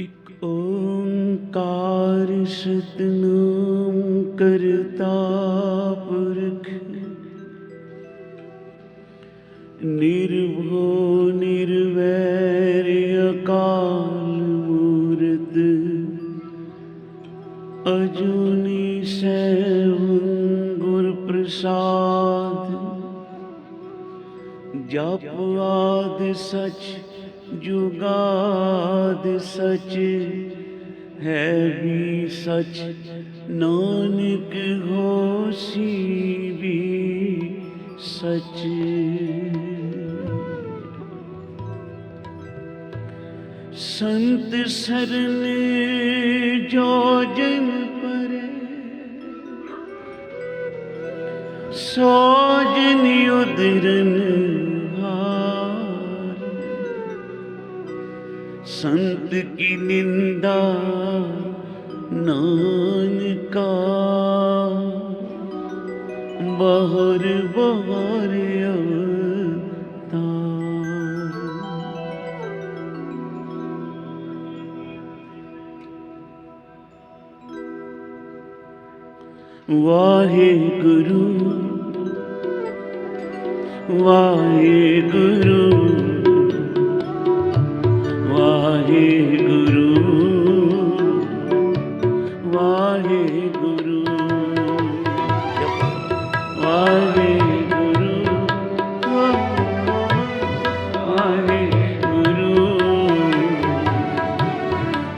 इक ओंकार सतनाम करता पुरख, निर्भो निर्वैर अकाल मूरत, अजूनी सैभं गुर प्रसाद। जप आद सच जुगाद सच, है भी सच नानक होसी भी सच। संत सरन जो जन परे, सो जन उदरन हार। संत की निंदा नानका, बहुर बहुर अवतार। वाहे गुरु वाहे गुरु वाहे गुरु वाहे गुरु वाहे गुरु वाहे गुरु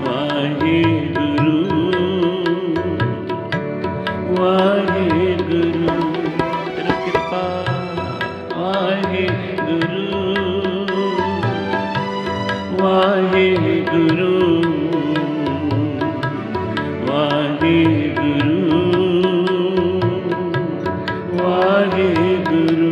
वाहे गुरु वाहे गुरु। तेरा कृपा वाहे गुरु वाहे गुरु वाहे गुरु वाहे गुरु।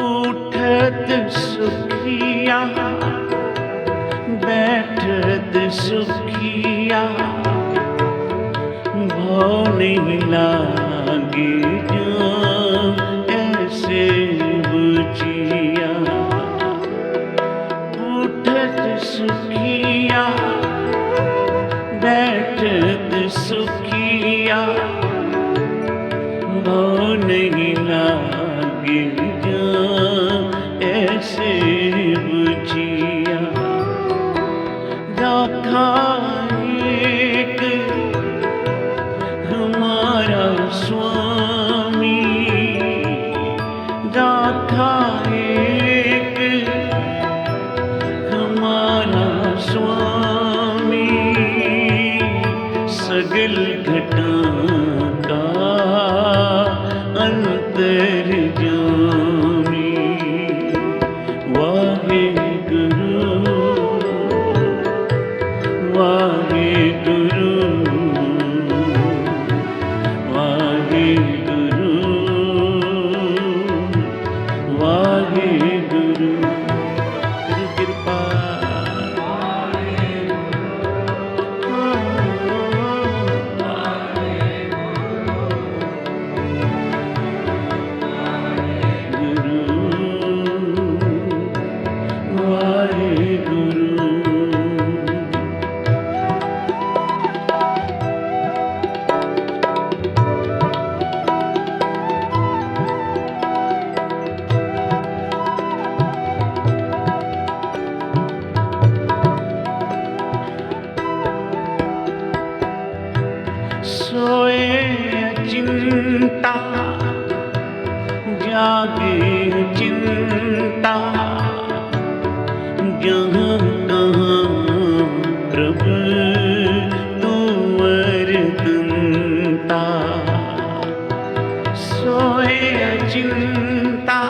उठत सुखिया बैठत सुखिया, भाव नहीं लागे जो ऐसे बुझिया। उठत सुखिया बैठत सुखिया, भाव नहीं लागे जो ऐसे बुझिया। राखा एक हमारा स्वामी, राखा एक हमारा स्वामी, सगल घटा का अंतर्यामी। वाहे गुरु वाहे गुरु वाहे गुरु वाहे गुरु। तेरी कृपा सोए चिंता जागे चिंता, जहाँ कहाँ प्रभु तुमर दंता। सोए चिंता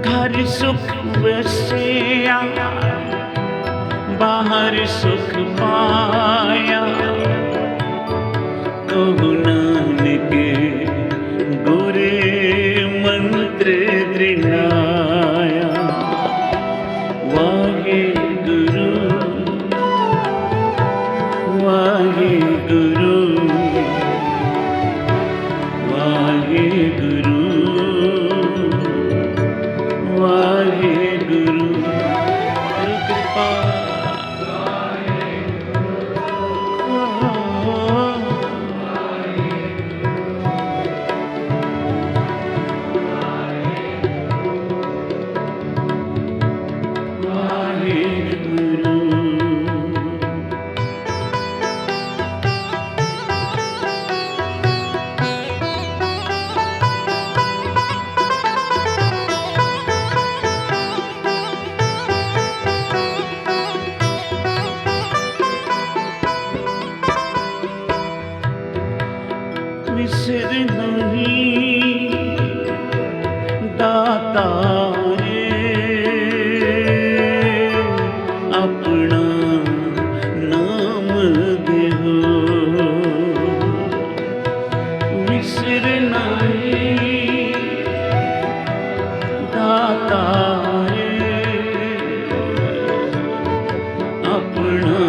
घर सुख वसिया बाहर सुख पाया। कहु नानक गुरे मंत्र दृढ़ाया। वाहे गुरु वाहे गुरु वाहे गुरु वाहे गुरु। कृपा विसर नहीं दाता रे अपना नाम देहो। विसर नहीं दाता रे अपना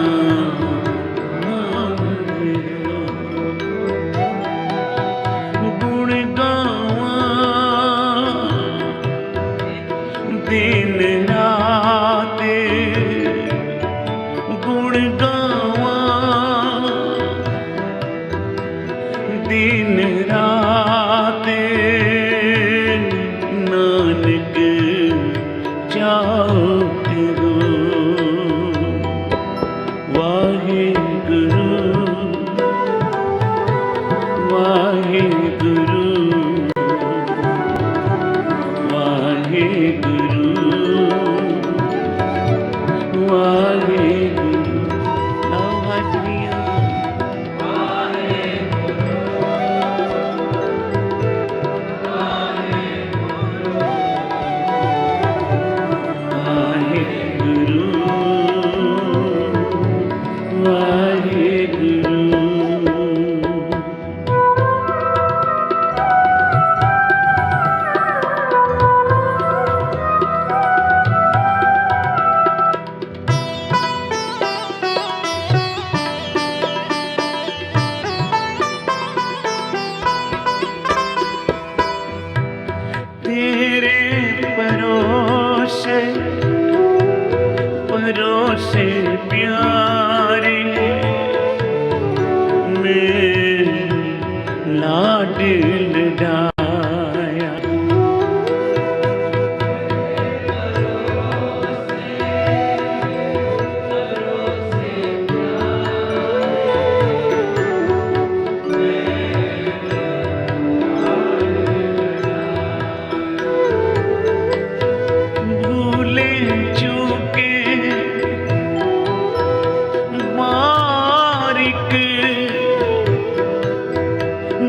नाम देहो। गुण गावा दिन रात गुण गावा दिन रात नानक जाओ तेरो। वाहे गुरु वाहे गुरु वाहे गुरु वाहे गुरु। नवहरिया वाहे गुरु वाहे गुरु वाहे गुरु। तेरे परोसे परोसे प्यारे मैं लाड लडाया। भूले चूके बारिक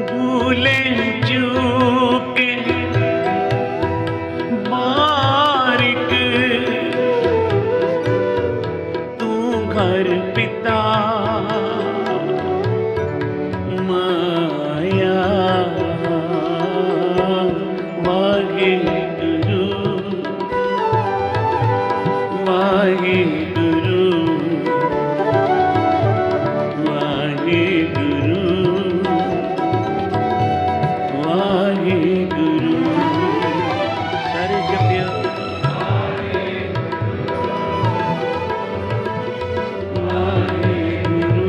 भूले चूके बारिक तू घर पिता माया। वाहे गुरु वाहे गुरु वाहे गुरु वाहे गुरु। सारे जपियो वाहे गुरु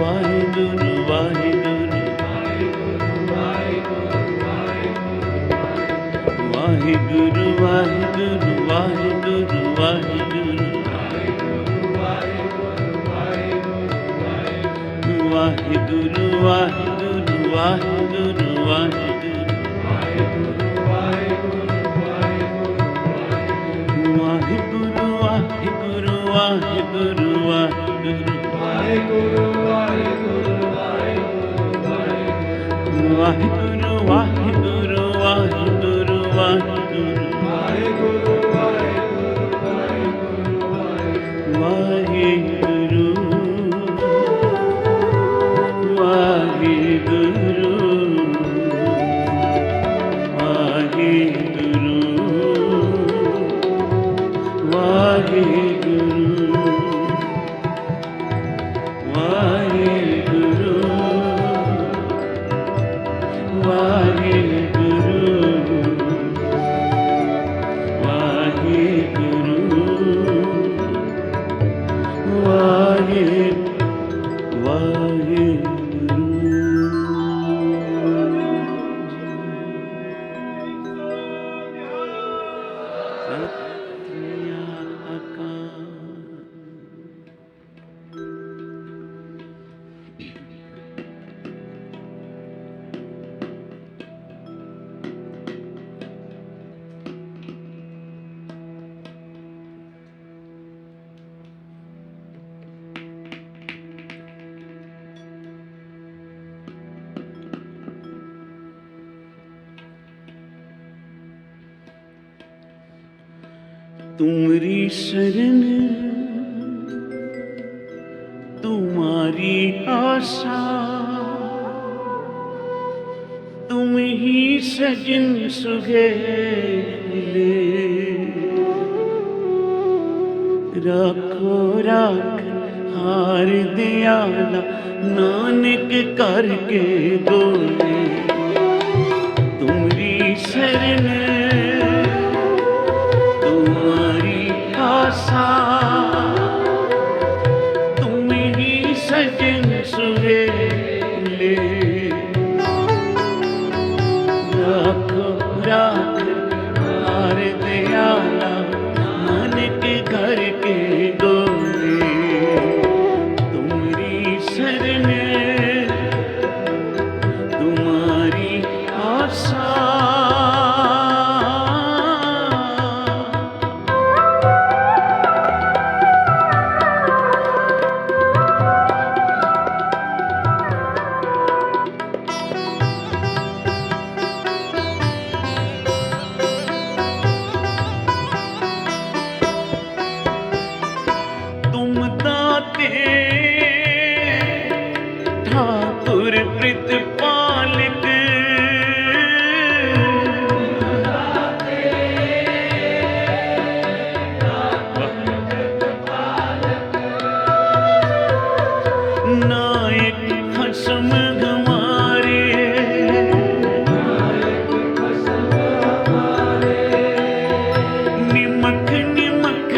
वाहे गुरु वाहे गुरु वाहे गुरु वाहे गुरु वाहे गुरु वाहे गुरु वाहे गुरु वाहे गुरु वाहे गुरु वाहे गुरु वाहे गुरु वाहे गुरु वाहे गुरु वाहे गुरु वाहे गुरु वाहिगुरु वाहेगुरु वाहेगुरु वाहेगुरु वाहिगुरु वाहिगुरु वाहिगुरु वाहिगुरु वाहेगुरु वाहेगुरु वाहिगुरु वाहिगुरु वाहिगुरु वाहिगुरु वाहिगुरु तुमरी शरण तुम्हारी आशा, तुम ही सजन सुहेले, राखो राख हार दयाला नानक करके बोले। तुमरी शरण तुम्हारी आशा, तुम ही सजन सुहेले, राखो राख हार दयाला नानक घर के डोले। तुम्हारी शरण तुम्हारी आशा, ठाकुर प्रतिपालक, नायक खसम हमारे, निमक निमक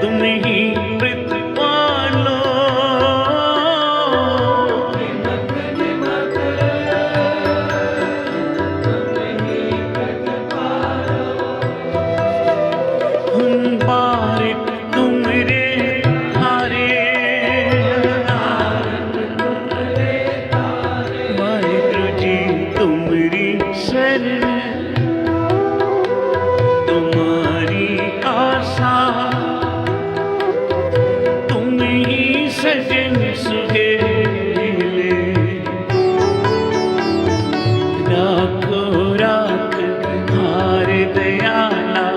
तुम ही प्रतिपालो, हम बारिक तुमरे थारे, वाहिगुरु जी तुमरी शरण तुम्हारी आशा, तुम ही सजन सुहेले, राखो राख हार दयाला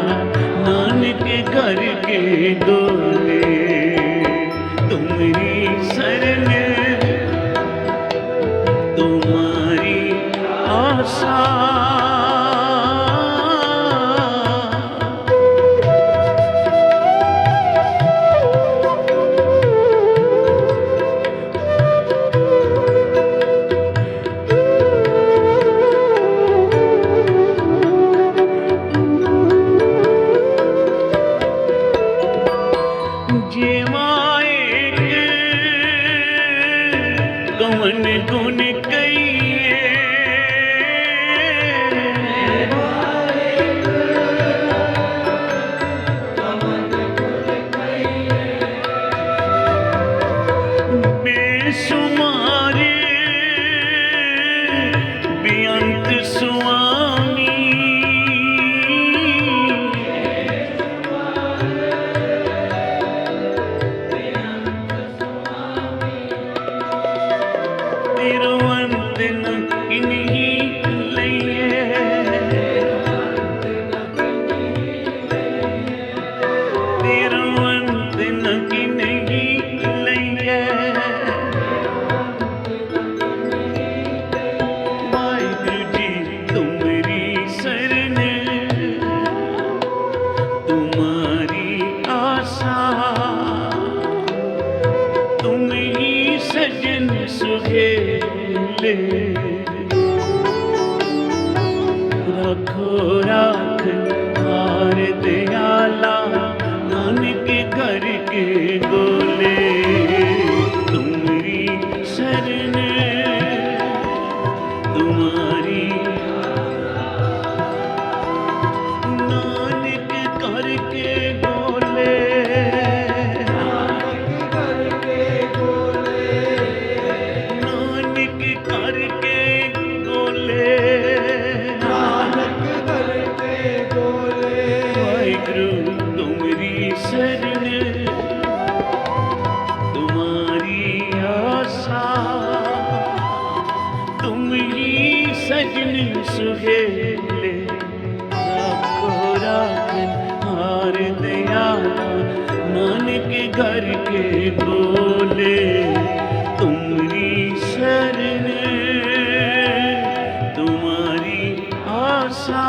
नानक घर के डोले। तुम्हारी शरण तुम्हारी आशा, कवन गुण कहिए, बेशुमार बेअंत स्वामी, सुहेले रखो राख हार दयाला नानक घर के गोले तुम्हारी शरण तुम्हारी नानक घर के गोले नानक घर के गोले नानक घर के गोले नानक घर के गोले वाहिगुरु तुम्हारी शरण तुम्हारी आशा तुम ही सजन सुहेले राखो राखन हार दयाला नानक घर के बोले तुम्हारी शरण तुम्हारी आशा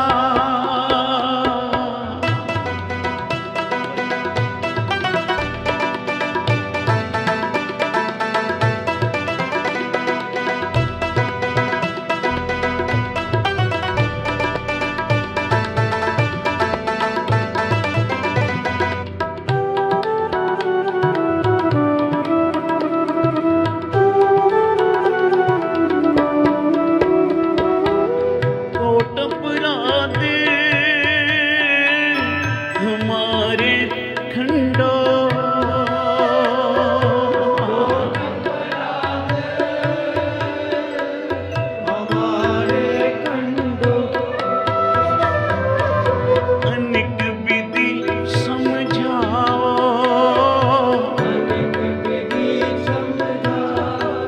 कोट पुरादे हमारे खंडो हमारे खंडो अनेक विधि समझाओ अनेक विधि समझाओ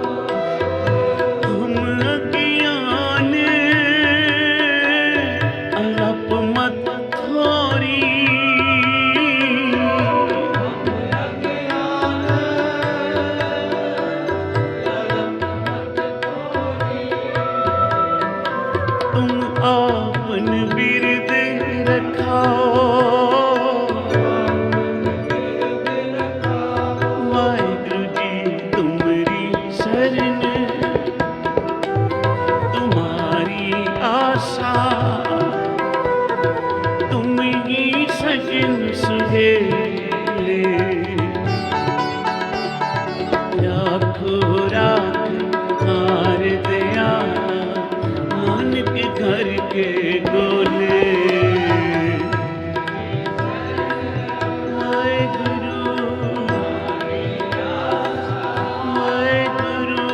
हम अज्ञान अलप मत थोरी तुम आपन बिरद रखाओ वाहिगुरु जी तुम्हारी शरण तुम्हारी आशा तुम ही सजन सुहेले राखो राख हार दयाला नानक घर के गोले वाहिगुरु वाहिगुरु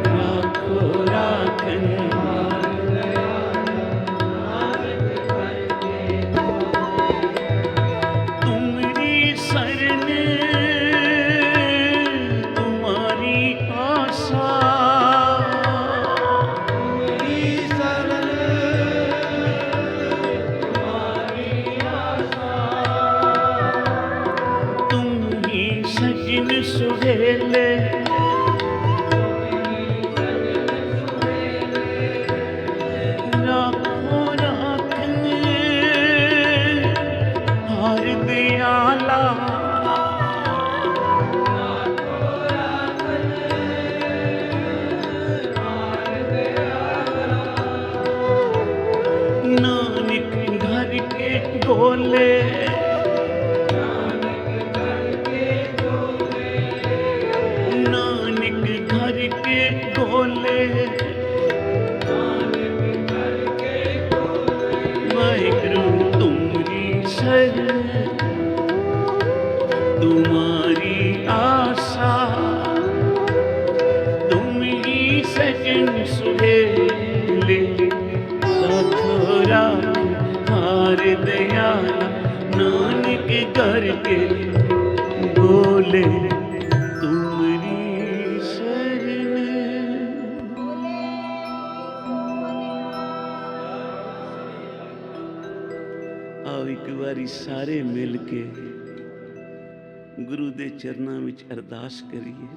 राखो राखन तुम्हारी शरण तुम्हारी आशा मेरी शरण तुम्हारी आशा तुम ही सजन सुहेले राखो राखन हार दयाला नानक घर के गोले नानक घर के गोले वाहिगुरु तुम्हारी शरण तुम्हारी आशा तुम ही सजन सुहेले राखो राख हार दयाला नानक घर के बोले तुम्हारी शरण आओ एक बारी सारे मिल के गुरु दे चरना विच अरदास करिए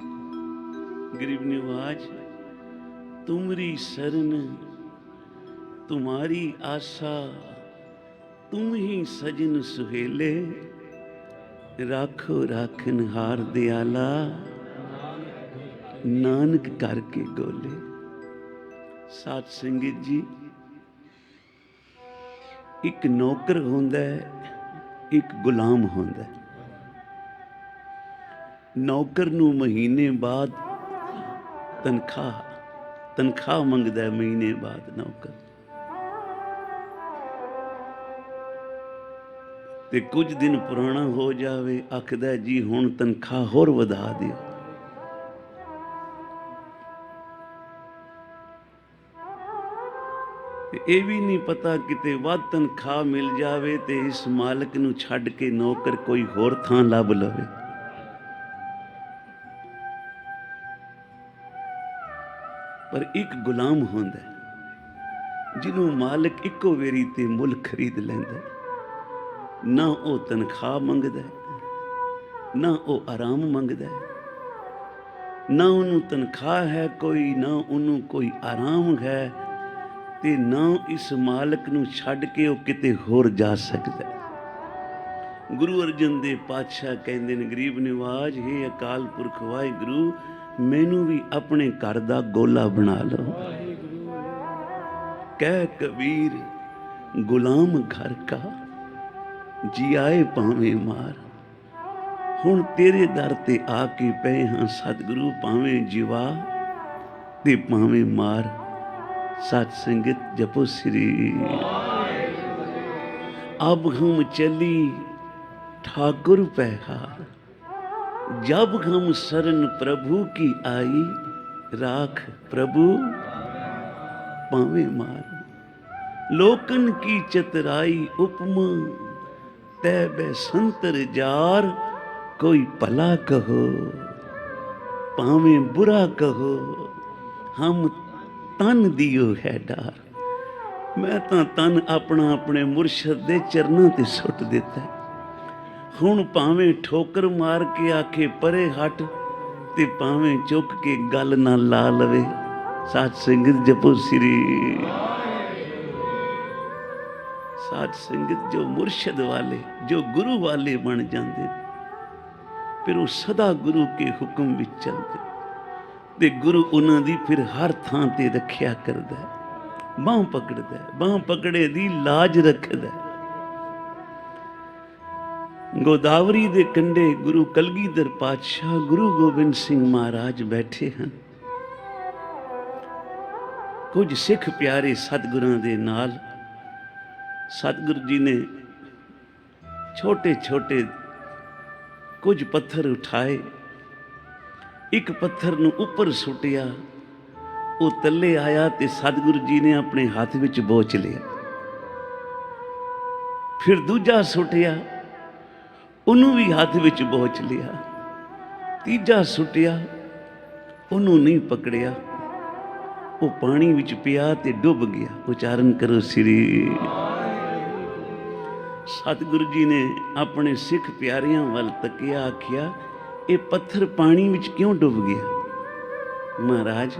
गरीब निवाज तुमरी शरण तुम्हारी आशा तुम ही सजन सुहेले राखो राखन हार दयाला नानक करके गोले। साध संगत जी, एक नौकर होंदा है, एक गुलाम होंदा है। नौकर नूं महीने बाद तनख्वाह मंगदा है, महीने बाद नौकर ते कुछ दिन पुराना हो जावे आखदा जी हुण तनख्वाह होर वधा दिओ। ਇਹ ਵੀ नहीं पता किते वध तनख्वाह मिल जावे ते इस मालिक नूं छड्ड के नौकर कोई होर थां लभ लवे। पर एक गुलाम होंदा है जिन्हों मालिक इक्को वेरी ते मुल खरीद लैंदा। ना वो तनख्वाह मंगदा है, ना वो आराम मंगदा है, ना उन्होंने तनख्वाह है कोई, ना उन्होंने कोई आराम है, ते ना इस मालिक नूं छड्ड के वो किते होर जा सकदा। गुरु अर्जन देव पातशाह कहंदे ने, गरीब निवाज हे अकाल पुरख वाहिगुरू, मैनू भी अपने घर दा गोला बना लो। कह कबीर गुलाम घर का जी आए भावें मार। हुण तेरे दर ते आके पे हाँ सतगुरु, भावें जीवा ते भावें मार। सत संगत जपो श्री। अब हम चली ठाकुर पैहार, जब हम शरण प्रभु की आई, राख प्रभु पावे मार। लोकन की चतुराई उपमा, तै बै संतर जार। कोई भला कहो पावे बुरा कहो, हम तन दियो है डार। मैं तो तन अपना अपने मुर्शद दे चरणों ते सुट दिता। हुण भावें ठोकर मार के आखे परे हट, ते भावें चुक के गल ना ला लवे। साध संगत जपो श्री। साध संगत जो मुर्शद वाले, जो गुरु वाले बन जाते, फिर वो सदा गुरु के हुक्म विच चलते, ते गुरु उन्हां दी फिर हर थां ते रखिया करदा है। बांह पकड़दा है, बांह पकड़े दी लाज रखदा है। गोदावरी दे कंढे गुरु कलगीधर पातशाह गुरु गोबिंद सिंह महाराज बैठे हैं। कुछ सिख प्यारे सतगुरां दे नाल सतगुरु जी ने छोटे छोटे कुछ पत्थर उठाए, एक पत्थर नूं उपर सुटिया, वो तले आया ते सतगुरु जी ने अपने हाथ विच बोच लिया। फिर दूजा सुटिया, उन्होंने भी हाथ विच बोच लिया। तीजा सुटिया, उन्होंने नहीं पकड़िया, वो पानी विच पिया ते डुब गया। उच्चारण करो श्री। सतगुरु जी ने अपने सिख प्यारियां वल तकिया, आखिया ये पत्थर पानी विच क्यों डुब गया? महाराज,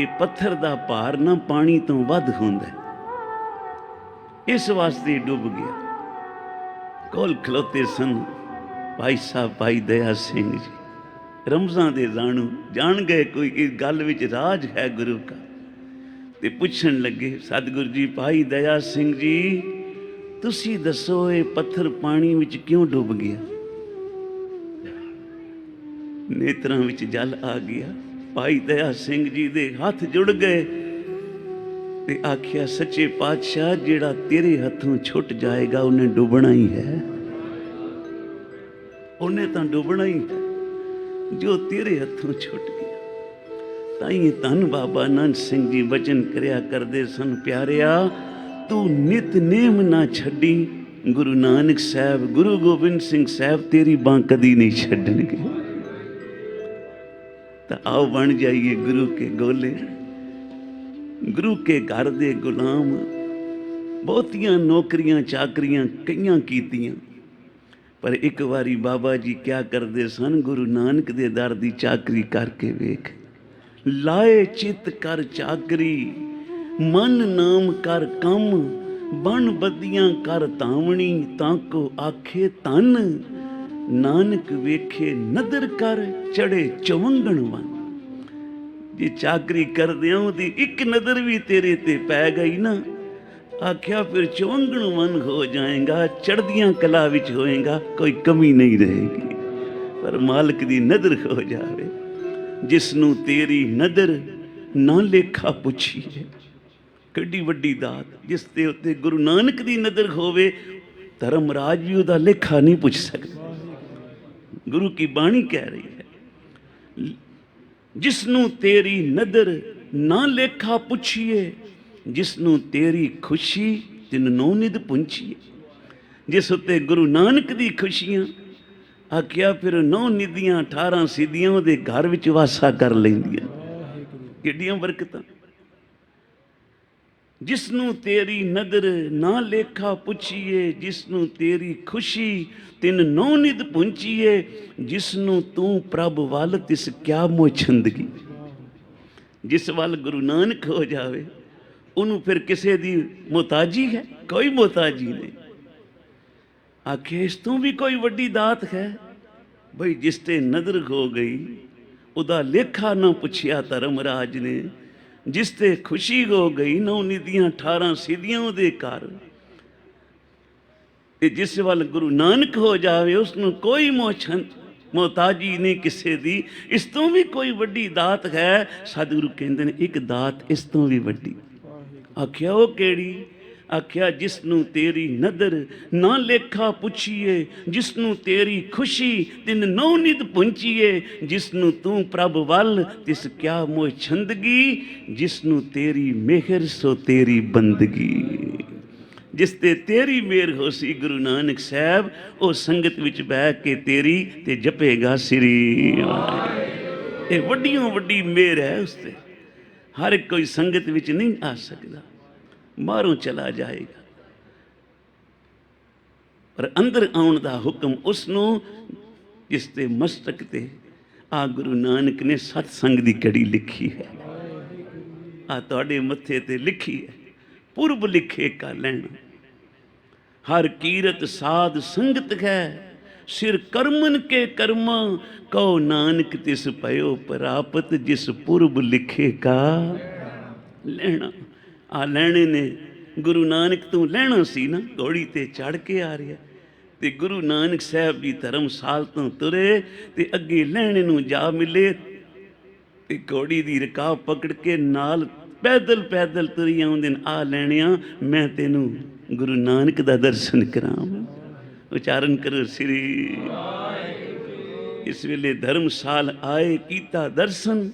ये पत्थर दा भार ना पानी तो वध होंदा है, इस वास्ते डुब गया। कोल खलोते सन भाई साहब भाई दया सिंह जी, रमजां दे राणू, जान गए कोई इस गल विच राज है गुरु का। ते पुछण लगे सतगुरु जी, भाई दया सिंह जी तुसी दसो ये पत्थर पानी विच क्यों डुब गया? नेत्रां विच जल आ गया। भाई दया सिंह जी दे हथ जुड़ गए ते आखिया, सच्चे पातशाह जेड़ा तेरे हथों छुट जाएगा उन्हें डुबना ही है, उन्हें तो डुबना ही है जो तेरे हथों छुट गया। ताई धन बाबा नानक सिंह जी वचन करया करदे सन, प्यारिया तू नित नेम ना छड्डी। गुरु नानक साहब गुरु गोबिंद सिंह साहब तेरी बांह कदी नहीं छड्डणगे। तो आओ बन जाइए गुरु के गोले, गुरु के घर दे गुलाम। बहुतियां नौकरियां चाकरियां कईयां कीतियां, पर एक बारी बाबा जी क्या करते सन, गुरु नानक दे दर दी चाकरी करके वेख। लाए चित कर चाकरी, मन नाम कर कम, बन बदियां कर तावणी, ताको आखे तन, ਨਾਨਕ ਵੇਖੇ ਨਦਰ ਕਰ ਚੜੇ ਚਵੰਗਣ ਵਨ। ਜੇ ਚਾਕਰੀ ਕਰਦਿਆਂ ਉਹਦੀ ਇੱਕ ਨਜ਼ਰ ਵੀ ਤੇਰੇ ਤੇ ਪੈ ਗਈ ਨਾ, ਆਖਿਆ ਫਿਰ ਚਵੰਗਣ ਮਨ ਹੋ ਜਾਏਗਾ, ਚੜ੍ਹਦੀਆਂ ਕਲਾ ਵਿੱਚ ਹੋਏਗਾ, ਕੋਈ ਕਮੀ ਨਹੀਂ ਰਹੇਗੀ। ਪਰ ਮਾਲਕ ਦੀ ਨਜ਼ਰ ਹੋ ਜਾਵੇ, ਜਿਸ ਨੂੰ ਤੇਰੀ ਨਜ਼ਰ ਨਾ ਲੇਖਾ ਪੁੱਛੀਏ। ਕਿੱਡੀ ਵੱਡੀ ਦਾਤ, ਜਿਸ ਦੇ ਉੱਤੇ ਗੁਰੂ ਨਾਨਕ ਦੀ ਨਜ਼ਰ ਹੋਵੇ, ਧਰਮਰਾਜ ਵੀ ਉਹਦਾ ਲੇਖਾ ਨਹੀਂ ਪੁੱਛ ਸਕਦਾ। ਗੁਰੂ ਕੀ ਬਾਣੀ ਕਹਿ ਰਹੀ ਹੈ, ਜਿਸ ਨੂੰ ਤੇਰੀ ਨਜ਼ਰ ਨਾ ਲੇਖਾ ਪੁੱਛੀਏ, ਜਿਸ ਨੂੰ ਤੇਰੀ ਖੁਸ਼ੀ ਤਿਨ ਨੌ ਨਿਧ ਪੁੰਚੀਏ। ਜਿਸ ਉੱਤੇ ਗੁਰੂ ਨਾਨਕ ਦੀ ਖੁਸ਼ੀਆਂ, ਆਖਿਆ ਫਿਰ 9 ਨਿਧੀਆਂ 18 ਸਿੱਧੀਆਂ ਉਹਦੇ ਘਰ ਵਿੱਚ ਵਾਸਾ ਕਰ ਲੈਂਦੀਆਂ। ਕਿੱਡੀਆਂ ਬਰਕਤਾਂ। ਜਿਸ ਨੂੰ ਤੇਰੀ ਨਜ਼ਰ ਨਾ ਲੇਖਾ ਪੁੱਛੀਏ, ਜਿਸ ਨੂੰ ਤੇਰੀ ਖੁਸ਼ੀ ਤਿਨ 9 ਨਿਧ ਪੁੰਚੀਏ। ਜਿਸ ਨੂੰ ਤੂੰ ਪ੍ਰਭ ਵੱਲ ਤਿਸ ਕਿਆ ਮੋਹ ਛੰਦਗੀ। ਜਿਸ ਵੱਲ ਗੁਰੂ ਨਾਨਕ ਹੋ ਜਾਵੇ, ਉਹਨੂੰ ਫਿਰ ਕਿਸੇ ਦੀ ਮੁਹਤਾਜੀ ਹੈ? ਕੋਈ ਮੁਹਤਾਜੀ ਨਹੀਂ। ਆਖੇ ਇਸ ਤੋਂ ਵੀ ਕੋਈ ਵੱਡੀ ਦਾਤ ਹੈ ਬਈ ਜਿਸ ਤੇ ਨਜ਼ਰ ਹੋ ਗਈ, ਉਹਦਾ ਲੇਖਾ ਨਾ ਪੁੱਛਿਆ ਧਰਮਰਾਜ ਨੇ। ਜਿਸ ਤੇ ਖੁਸ਼ੀ ਹੋ ਗਈ, 9 ਨਿਧੀਆਂ 18 ਸਿੱਧੀਆਂ ਉਹਦੇ ਘਰ। ਤੇ ਜਿਸ ਵੱਲ ਗੁਰੂ ਨਾਨਕ ਹੋ ਜਾਵੇ, ਉਸ ਨੂੰ ਕੋਈ ਮੁਹਤਾਜੀ ਨਹੀਂ ਕਿਸੇ ਦੀ। ਇਸ ਤੋਂ ਵੀ ਕੋਈ ਵੱਡੀ ਦਾਤ ਹੈ? ਸਤਿਗੁਰੂ ਕਹਿੰਦੇ ਨੇ ਇੱਕ ਦਾਤ ਇਸ ਤੋਂ ਵੀ ਵੱਡੀ। ਆਖਿਆ ਉਹ ਕਿਹੜੀ? ਆਖਿਆ ਜਿਸ ਨੂੰ ਤੇਰੀ ਨਜ਼ਰ ਨਾ ਲੇਖਾ ਪੁੱਛੀਏ, ਜਿਸ ਨੂੰ ਤੇਰੀ ਖੁਸ਼ੀ ਤਿਨ 9 ਨਿਧ ਪੁੰਚੀਏ। ਜਿਸ ਨੂੰ ਤੂੰ ਪ੍ਰਭ ਵੱਲ ਤਿਸ ਕਿਆ ਮੋਹ ਛੰਦਗੀ। ਜਿਸ ਨੂੰ ਤੇਰੀ ਮਿਹਰ ਸੋ ਤੇਰੀ ਬੰਦਗੀ। ਜਿਸ ਤੇ ਤੇਰੀ ਮਿਹਰ ਹੋ ਸੀ ਗੁਰੂ ਨਾਨਕ ਸਾਹਿਬ, ਉਹ ਸੰਗਤ ਵਿੱਚ ਬਹਿ ਕੇ ਤੇਰੀ ਤੇ ਜਪੇਗਾ ਸ੍ਰੀ ਵਾਹਿਗੁਰੂ। ਇਹ ਵੱਡੀਆਂ ਵੱਡੀ ਮਿਹਰ ਹੈ ਉਸ ਤੇ। ਹਰ ਇੱਕ ਕੋਈ ਸੰਗਤ ਵਿੱਚ ਨਹੀਂ ਆ ਸਕਦਾ, ਬਾਹਰੋਂ ਚਲਾ ਜਾਏਗਾ। ਪਰ ਅੰਦਰ ਆਉਣ ਦਾ ਹੁਕਮ ਉਸ ਨੂੰ, ਜਿਸ ਦੇ ਮਸਤਕ ਤੇ ਆ ਗੁਰੂ ਨਾਨਕ ਨੇ ਸਤਸੰਗ ਦੀ ਕੜੀ ਲਿਖੀ ਹੈ। ਆ ਤੁਹਾਡੇ ਮੱਥੇ ਤੇ ਲਿਖੀ ਹੈ, ਪੁਰਬ ਲਿਖੇ ਕਾ ਲੈਣਾ। ਹਰ ਕੀਰਤ ਸਾਧ ਸੰਗਤ ਹੈ, ਸਿਰ ਕਰਮਨ ਕੇ ਕਰਮਾ। ਕਹੋ ਨਾਨਕ ਤਿਸ ਭਇਓ ਪ੍ਰਾਪਤ, ਜਿਸ ਪੁਰਬ ਲਿਖੇ ਕਾ ਲੈਣਾ। ਆ ਲੈਣੇ ਨੇ ਗੁਰੂ ਨਾਨਕ ਤੋਂ ਲੈਣਾ ਸੀ ਨਾ। ਘੋੜੀ ਤੇ ਚੜ੍ਹ ਕੇ ਆ ਰਿਹਾ ਤੇ ਗੁਰੂ ਨਾਨਕ ਸਾਹਿਬ ਵੀ ਧਰਮਸਾਲ ਤੋਂ ਤੁਰੇ ਤੇ ਅੱਗੇ ਲੈਣੇ ਨੂੰ ਜਾ ਮਿਲੇ ਤੇ ਘੋੜੀ ਦੀ ਰਕਾਬ ਪਕੜ ਕੇ ਨਾਲ ਪੈਦਲ ਪੈਦਲ ਤੁਰੀ ਆਉਂਦੇ ਨੇ। ਆ ਲੈਣਿਆ ਮੈਂ ਤੈਨੂੰ ਗੁਰੂ ਨਾਨਕ ਦਾ ਦਰਸ਼ਨ ਕਰਾਵਾਂ। ਉਚਾਰਨ ਕਰੋ ਸ੍ਰੀ। ਇਸ ਵੇਲੇ ਧਰਮਸਾਲ ਆਏ, ਕੀਤਾ ਦਰਸ਼ਨ।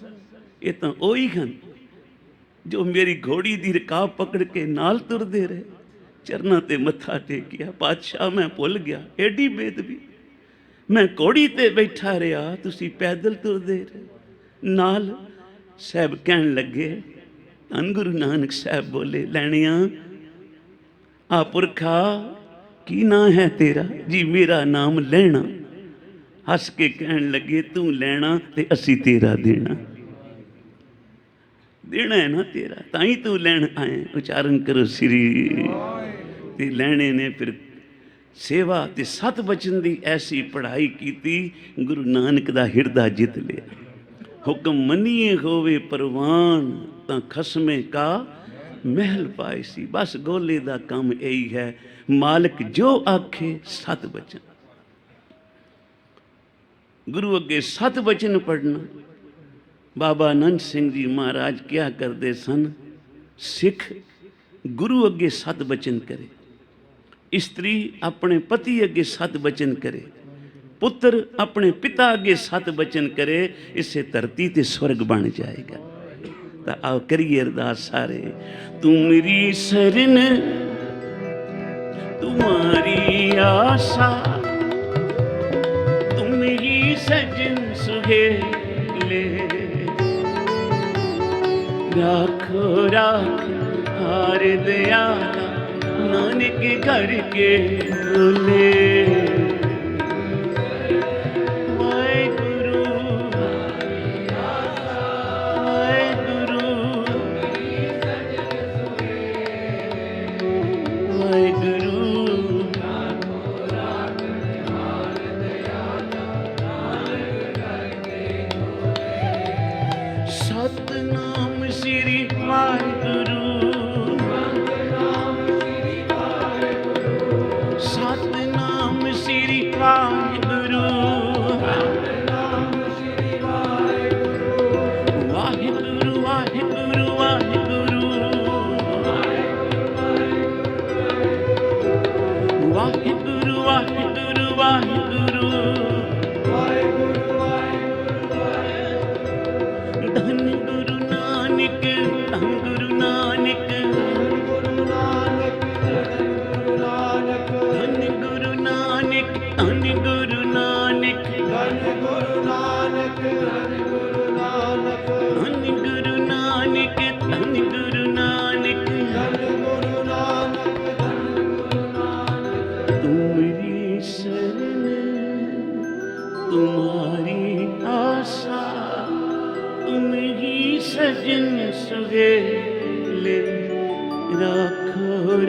ਇਹ ਤਾਂ ਉਹੀ ਹਨ ਜੋ ਮੇਰੀ ਘੋੜੀ ਦੀ ਰਕਾਬ ਪਕੜ ਕੇ ਨਾਲ ਤੁਰਦੇ ਰਹੇ। ਚਰਨਾਂ ਤੇ ਮੱਥਾ ਟੇਕਿਆ, ਪਾਤਸ਼ਾਹ ਮੈਂ ਭੁੱਲ ਗਿਆ, ਐਡੀ ਬੇਦਬੀ। ਮੈਂ ਘੋੜੀ ਤੇ ਬੈਠਾ ਰਿਹਾ, ਤੁਸੀਂ ਪੈਦਲ ਤੁਰਦੇ ਰਹੇ ਨਾਲ। ਸਾਹਿਬ ਕਹਿਣ ਲੱਗੇ, ਧੰਨ ਗੁਰੂ ਨਾਨਕ ਸਾਹਿਬ ਬੋਲੇ, ਲੈਣਿਆ ਆ ਪੁਰਖਾ ਕੀ ਨਾਂ ਹੈ ਤੇਰਾ? ਜੀ ਮੇਰਾ ਨਾਮ ਲੈਣਾ। ਹੱਸ ਕੇ ਕਹਿਣ ਲੱਗੇ, ਤੂੰ ਲੈਣਾ ਤੇ ਅਸੀਂ ਤੇਰਾ ਦੇਣਾ। ਦੇਣਾ ਹੈ ਨਾ ਤੇਰਾ, ਤਾਂ ਹੀ ਤੂੰ ਲੈਣ ਆਏ। ਉਚਾਰਨ ਕਰੋ ਸ੍ਰੀ। ਤੇ ਲੈਣੇ ਨੇ ਫਿਰ ਸੇਵਾ ਤੇ ਸਤ ਬਚਨ ਦੀ ਐਸੀ ਪੜ੍ਹਾਈ ਕੀਤੀ, ਗੁਰੂ ਨਾਨਕ ਦਾ ਹਿਰਦਾ ਜਿੱਤ ਲਿਆ। ਹੁਕਮ ਮੰਨੀਏ ਹੋਵੇ ਪ੍ਰਵਾਨ, ਤਾਂ ਖਸਮੇ ਕਾ ਮਹਿਲ ਪਾਏ ਸੀ। ਬਸ ਗੋਲੇ ਦਾ ਕੰਮ ਇਹੀ ਹੈ, ਮਾਲਕ ਜੋ ਆਖੇ ਸਤ ਬਚਨ। ਗੁਰੂ ਅੱਗੇ ਸਤ ਬਚਨ ਪੜ੍ਹਨਾ। ਬਾਬਾ ਆਨੰਦ ਸਿੰਘ ਜੀ ਮਹਾਰਾਜ ਕਿਹਾ ਕਰਦੇ ਸਨ, ਸਿੱਖ ਗੁਰੂ ਅੱਗੇ ਸਤ ਬਚਨ ਕਰੇ, ਇਸਤਰੀ ਆਪਣੇ ਪਤੀ ਅੱਗੇ ਸਤ ਬਚਨ ਕਰੇ, ਪੁੱਤਰ ਆਪਣੇ ਪਿਤਾ ਅੱਗੇ ਸਤ ਬਚਨ ਕਰੇ, ਇਸੇ ਧਰਤੀ ਤੇ ਸਵਰਗ ਬਣ ਜਾਏਗਾ। ਤਾਂ ਆਓ ਕਰੀਏ ਅਰਦਾਸ ਸਾਰੇ। ਤੂੰ ਮੇਰੀ ਸਰਨ ਤੁਮਾਰੀ ਆਸਾ, ਤੁਮ ਹੀ ਸਜਨ ਸੁਹੇਲੇ। राखो राख हार दयाला, नानक घर के बोले। वाहेगुरु वाहेगुरु वाहेगुरु।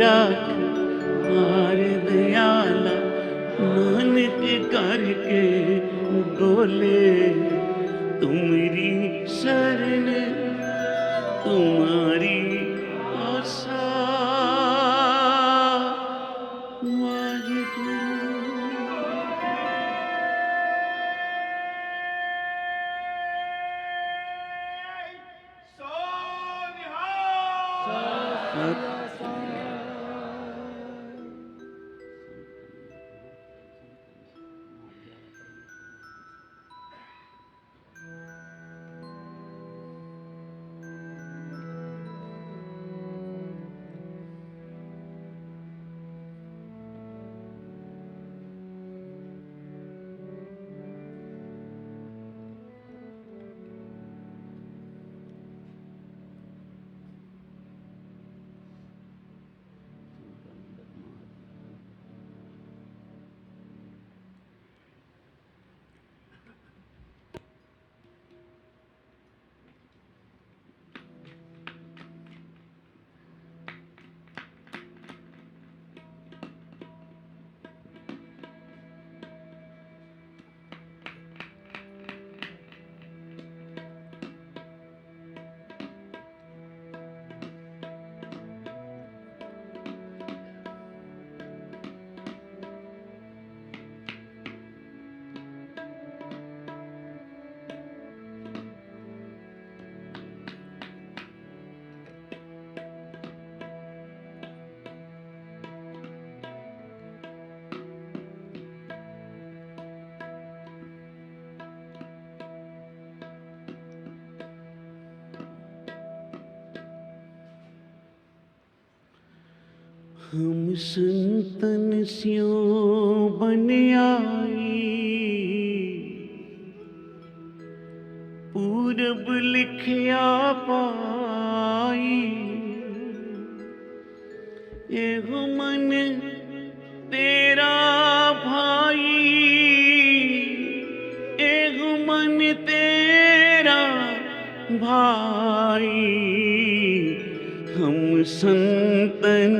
राख हार दयाला, नानक करके गोले, तुम्हारी शरण तुम्हारी आशा। वाहिगुरु। हम संतन स्यों बन आई, पूरब लिखिया पाई। एगो मन तेरा भाई, एगो मन तेरा भाई। हम संतन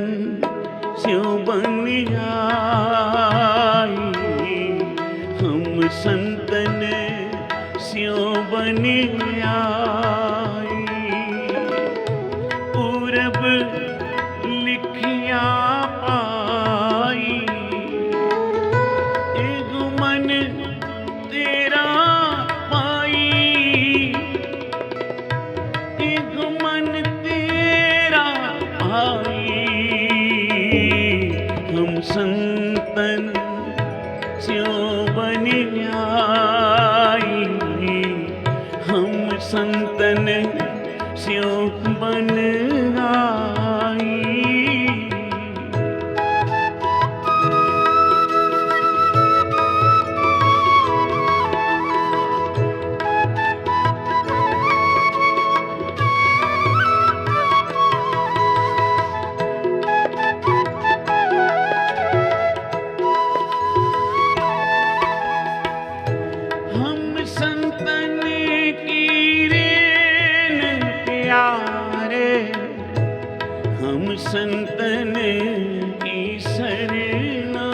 स्यों बन आई, हम संतन स्यों बन आई। पूरब लिखिया पाई, एगो मन तेरा पाई, एगो मन तेरा पाई। हम संतन स्यों बन आई, हम संतन स्यों बन आई। हम संतन की रेन प्यारे, हम संतन की सरना।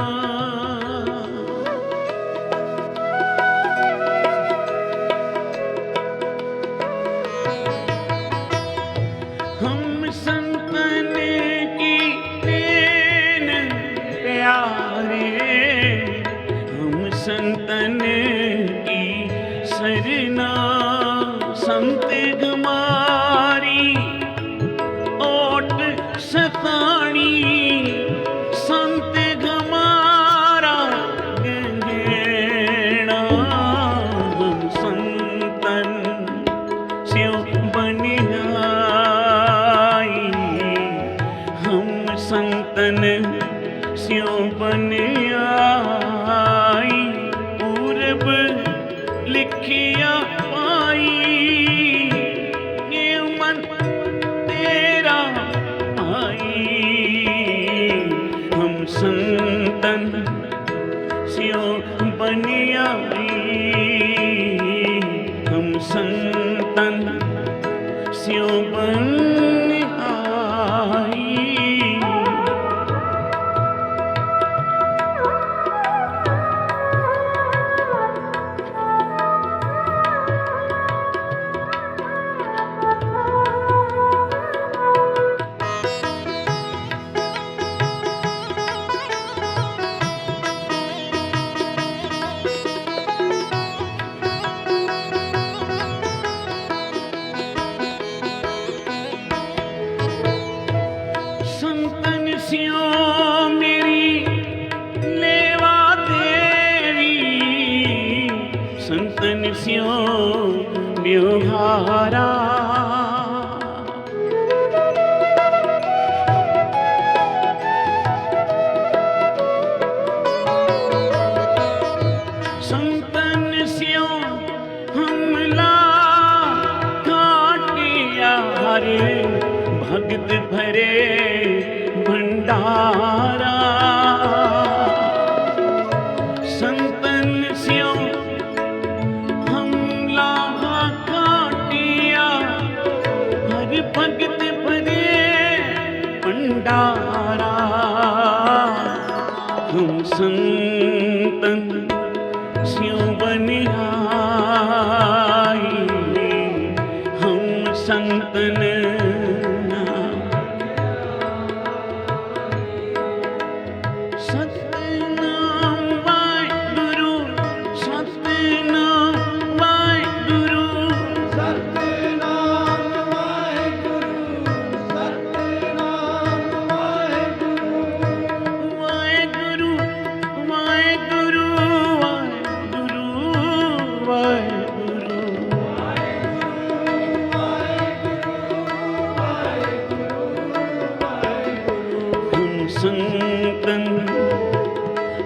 हम संतन की रेन प्यारे, हम संतन की सरना। संत गमारी ओट सताणी, संत गमारा गंगेणा। हम संतन स्यों बन आई, हम संतन स्यों बन आई। पूरब लिखिया पाई, ये मन तेरा आई। हम संतन स्यों बन आई, हम संतन स्यों बन आई। स्यों मेरी लेवा देवी, संतन स्यों व्यवहारा। संतन स्यों हमला काटिया हरे, भगत भरे भंडारा। संतन स्यों हमला काटिया हर भगत भरे भंडारा। हम संतन स्यों बनियाई, हम संतन सतनाम वाहिगुरु, सतनाम वाहिगुरु, सतनाम वाहिगुरु, सतनाम वाहिगुरु, वाहिगुरु वाहिगुरु वाहिगुरु वाहिगुरु। हम संतन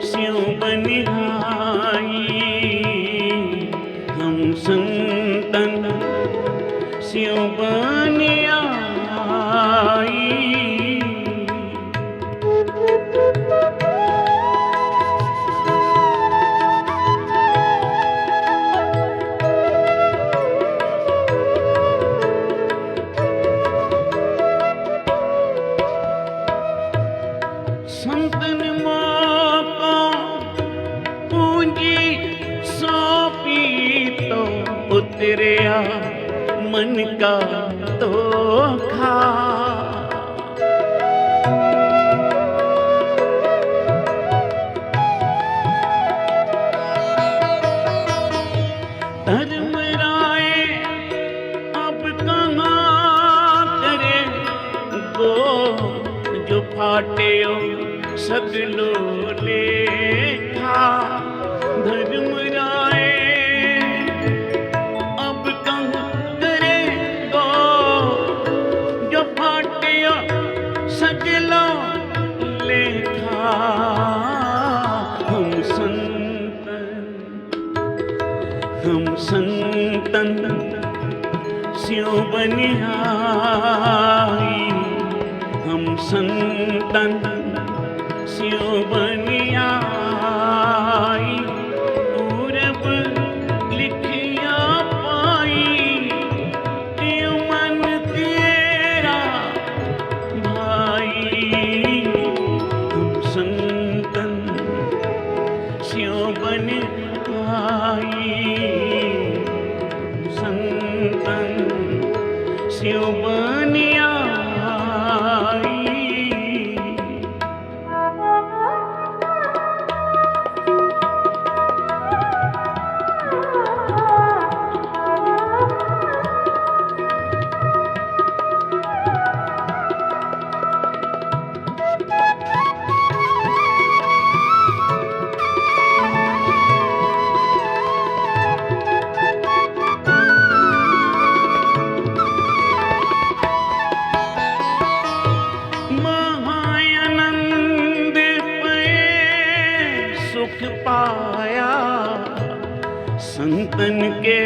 स्यों बनियाई, हम संतन स्यों बनियाई। संतन मोको पूंजी सौंपी तो उतरिया मन का धोखा। धर्म राय अब कहाँ करे गो, जो फाट्यो सगलो लेखा। धर्म राय अब कहाँ करे गो, जो फाट्यो सगलो लेखा। हम संतन स्यों बनियाई, हम संतन स्यों बनियाई। पूरब लिखिया पाई, त्यों मन तेरा भाई। हम संतन स्यों बनियाई, संतन स्यों बनियाई। महानंद पे सुख पाया, संतन के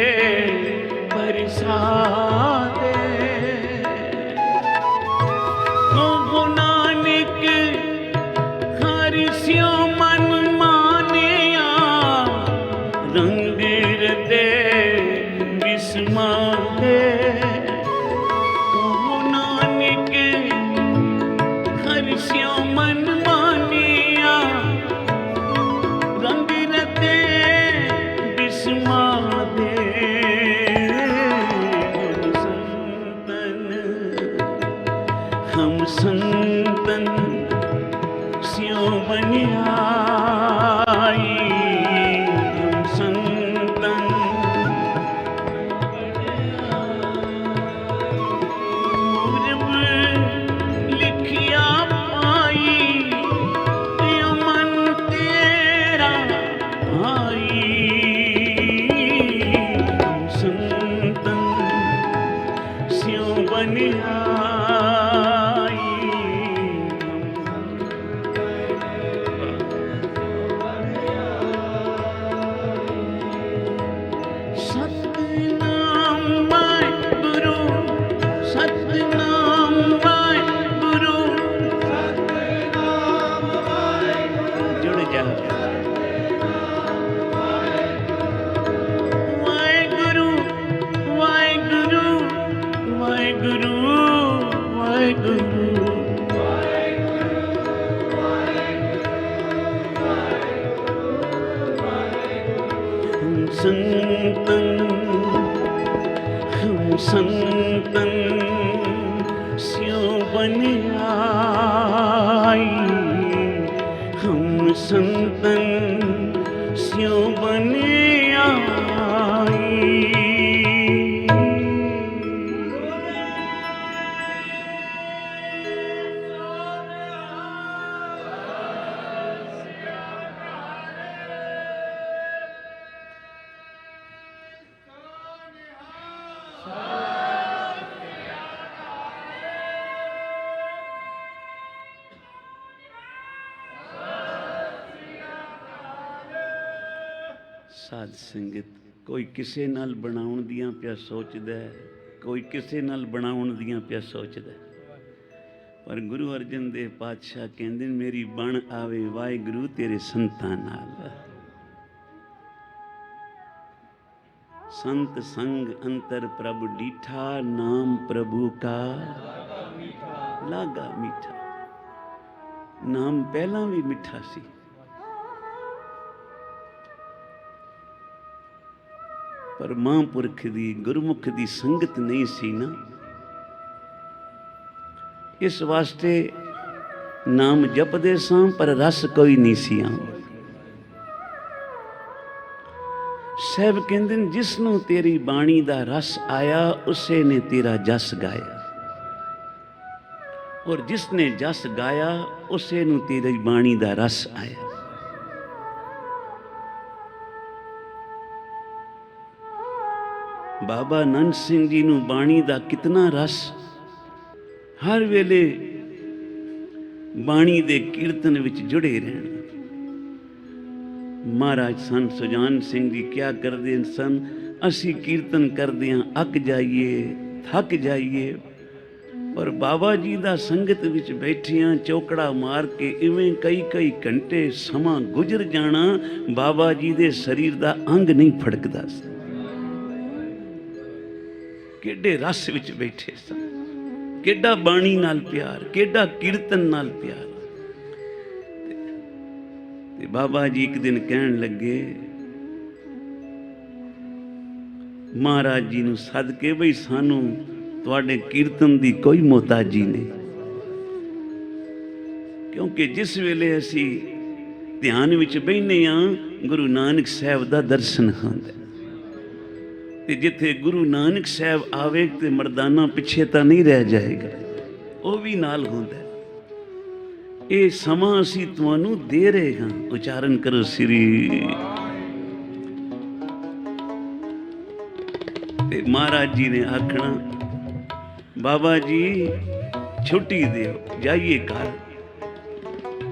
बरसाते। ओ नानक हर स्यों मन मानिया, रंग दे बिस्माते। ओ नानक हर स्यों मन मानिया, रंग रते बिस्माते। हम संतन स्यों बनियाई, हम संतन पूरब लिखिया पाई, संतन स्यों बन आई, हम संतन स्यों बन आई। ਸਾਧ ਸੰਗਤ, ਕੋਈ ਕਿਸੇ ਨਾਲ ਬਣਾਉਣ ਦੀਆਂ ਪਿਆ ਸੋਚਦਾ, ਕੋਈ ਕਿਸੇ ਨਾਲ ਬਣਾਉਣ ਦੀਆਂ ਪਿਆ ਸੋਚਦਾ, ਪਰ ਗੁਰੂ ਅਰਜਨ ਦੇਵ ਪਾਤਸ਼ਾਹ ਕਹਿੰਦੇ ਮੇਰੀ ਬਣ ਆਵੇ ਵਾਹਿਗੁਰੂ ਤੇਰੇ ਸੰਤਾਂ ਨਾਲ। ਸੰਤ ਸੰਗ ਅੰਤਰ ਪ੍ਰਭ ਡੀਠਾ, ਨਾਮ ਪ੍ਰਭੂ ਕਾ ਲਾਗਾ ਮੀਠਾ। ਨਾਮ ਪਹਿਲਾਂ ਵੀ ਮਿੱਠਾ ਸੀ, ਪਰ ਮਹਾਂਪੁਰਖ ਦੀ ਗੁਰਮੁਖ ਦੀ ਸੰਗਤ ਨਹੀਂ ਸੀ ਨਾ, ਇਸ ਵਾਸਤੇ ਨਾਮ ਜਪਦੇ ਸਾਂ ਪਰ ਰਸ ਕੋਈ ਨਹੀਂ ਸੀ ਆਉਂਦਾ। ਸਾਹਿਬ ਕਹਿੰਦੇ ਨੇ ਜਿਸ ਨੂੰ ਤੇਰੀ ਬਾਣੀ ਦਾ ਰਸ ਆਇਆ ਉਸੇ ਨੇ ਤੇਰਾ ਜਸ ਗਾਇਆ, ਔਰ ਜਿਸ ਨੇ ਜਸ ਗਾਇਆ ਉਸੇ ਨੂੰ ਤੇਰੀ ਬਾਣੀ ਦਾ ਰਸ ਆਇਆ। ਬਾਬਾ ਨੰਦ ਸਿੰਘ ਜੀ ਨੂੰ ਬਾਣੀ ਦਾ ਕਿਤਨਾ ਰਸ, ਹਰ ਵੇਲੇ ਬਾਣੀ ਦੇ ਕੀਰਤਨ ਵਿੱਚ ਜੁੜੇ ਰਹਿਣ। ਮਹਾਰਾਜ ਸੰਤ ਸੁਜਾਨ ਸਿੰਘ ਜੀ ਕਿਆ ਕਰਦੇ ਸਨ, ਅਸੀਂ ਕੀਰਤਨ ਕਰਦਿਆਂ ਅੱਕ ਜਾਈਏ, ਥੱਕ ਜਾਈਏ, ਪਰ ਬਾਬਾ ਜੀ ਦਾ ਸੰਗਤ ਵਿੱਚ ਬੈਠਿਆਂ ਚੌਕੜਾ ਮਾਰ ਕੇ ਇਵੇਂ ਕਈ ਘੰਟੇ ਸਮਾਂ ਗੁਜ਼ਰ ਜਾਣਾ, ਬਾਬਾ ਜੀ ਦੇ ਸਰੀਰ ਦਾ ਅੰਗ ਨਹੀਂ ਫੜਕਦਾ ਸੀ। ਕਿਹੜੇ ਰਸ ਵਿੱਚ ਬੈਠੇ ਸਨ, ਕਿਹੜਾ ਬਾਣੀ ਨਾਲ ਪਿਆਰ, ਕਿਹੜਾ ਕੀਰਤਨ ਨਾਲ ਪਿਆਰ। ਤੇ ਬਾਬਾ ਜੀ ਇੱਕ ਦਿਨ ਕਹਿਣ ਲੱਗੇ ਮਹਾਰਾਜ ਜੀ ਨੂੰ ਸੱਦ ਕੇ, ਬਈ ਸਾਨੂੰ ਤੁਹਾਡੇ ਕੀਰਤਨ ਦੀ ਕੋਈ ਮੁਹਤਾਜੀ ਨਹੀਂ, ਕਿਉਂਕਿ ਜਿਸ ਵੇਲੇ ਅਸੀਂ ਧਿਆਨ ਵਿੱਚ ਬਹਿਨੇ ਹਾਂ ਗੁਰੂ ਨਾਨਕ ਸਾਹਿਬ ਦਾ ਦਰਸ਼ਨ ਹੁੰਦਾ, ਤੇ ਜਿੱਥੇ ਗੁਰੂ ਨਾਨਕ ਸਾਹਿਬ ਆਵੇ ਤੇ ਮਰਦਾਨਾ ਪਿੱਛੇ ਤਾਂ ਨਹੀਂ ਰਹਿ ਜਾਏਗਾ, ਉਹ ਵੀ ਨਾਲ ਹੁੰਦਾ। ਇਹ ਸਮਾਂ ਅਸੀਂ ਤੁਹਾਨੂੰ ਦੇ ਰਹੇ ਹਾਂ। ਉਚਾਰਨ ਕਰੋ ਸ੍ਰੀ। ਤੇ ਮਹਾਰਾਜ ਜੀ ਨੇ ਆਖਣਾ ਬਾਬਾ ਜੀ ਛੁੱਟੀ ਦਿਓ, ਜਾਈਏ ਘਰ।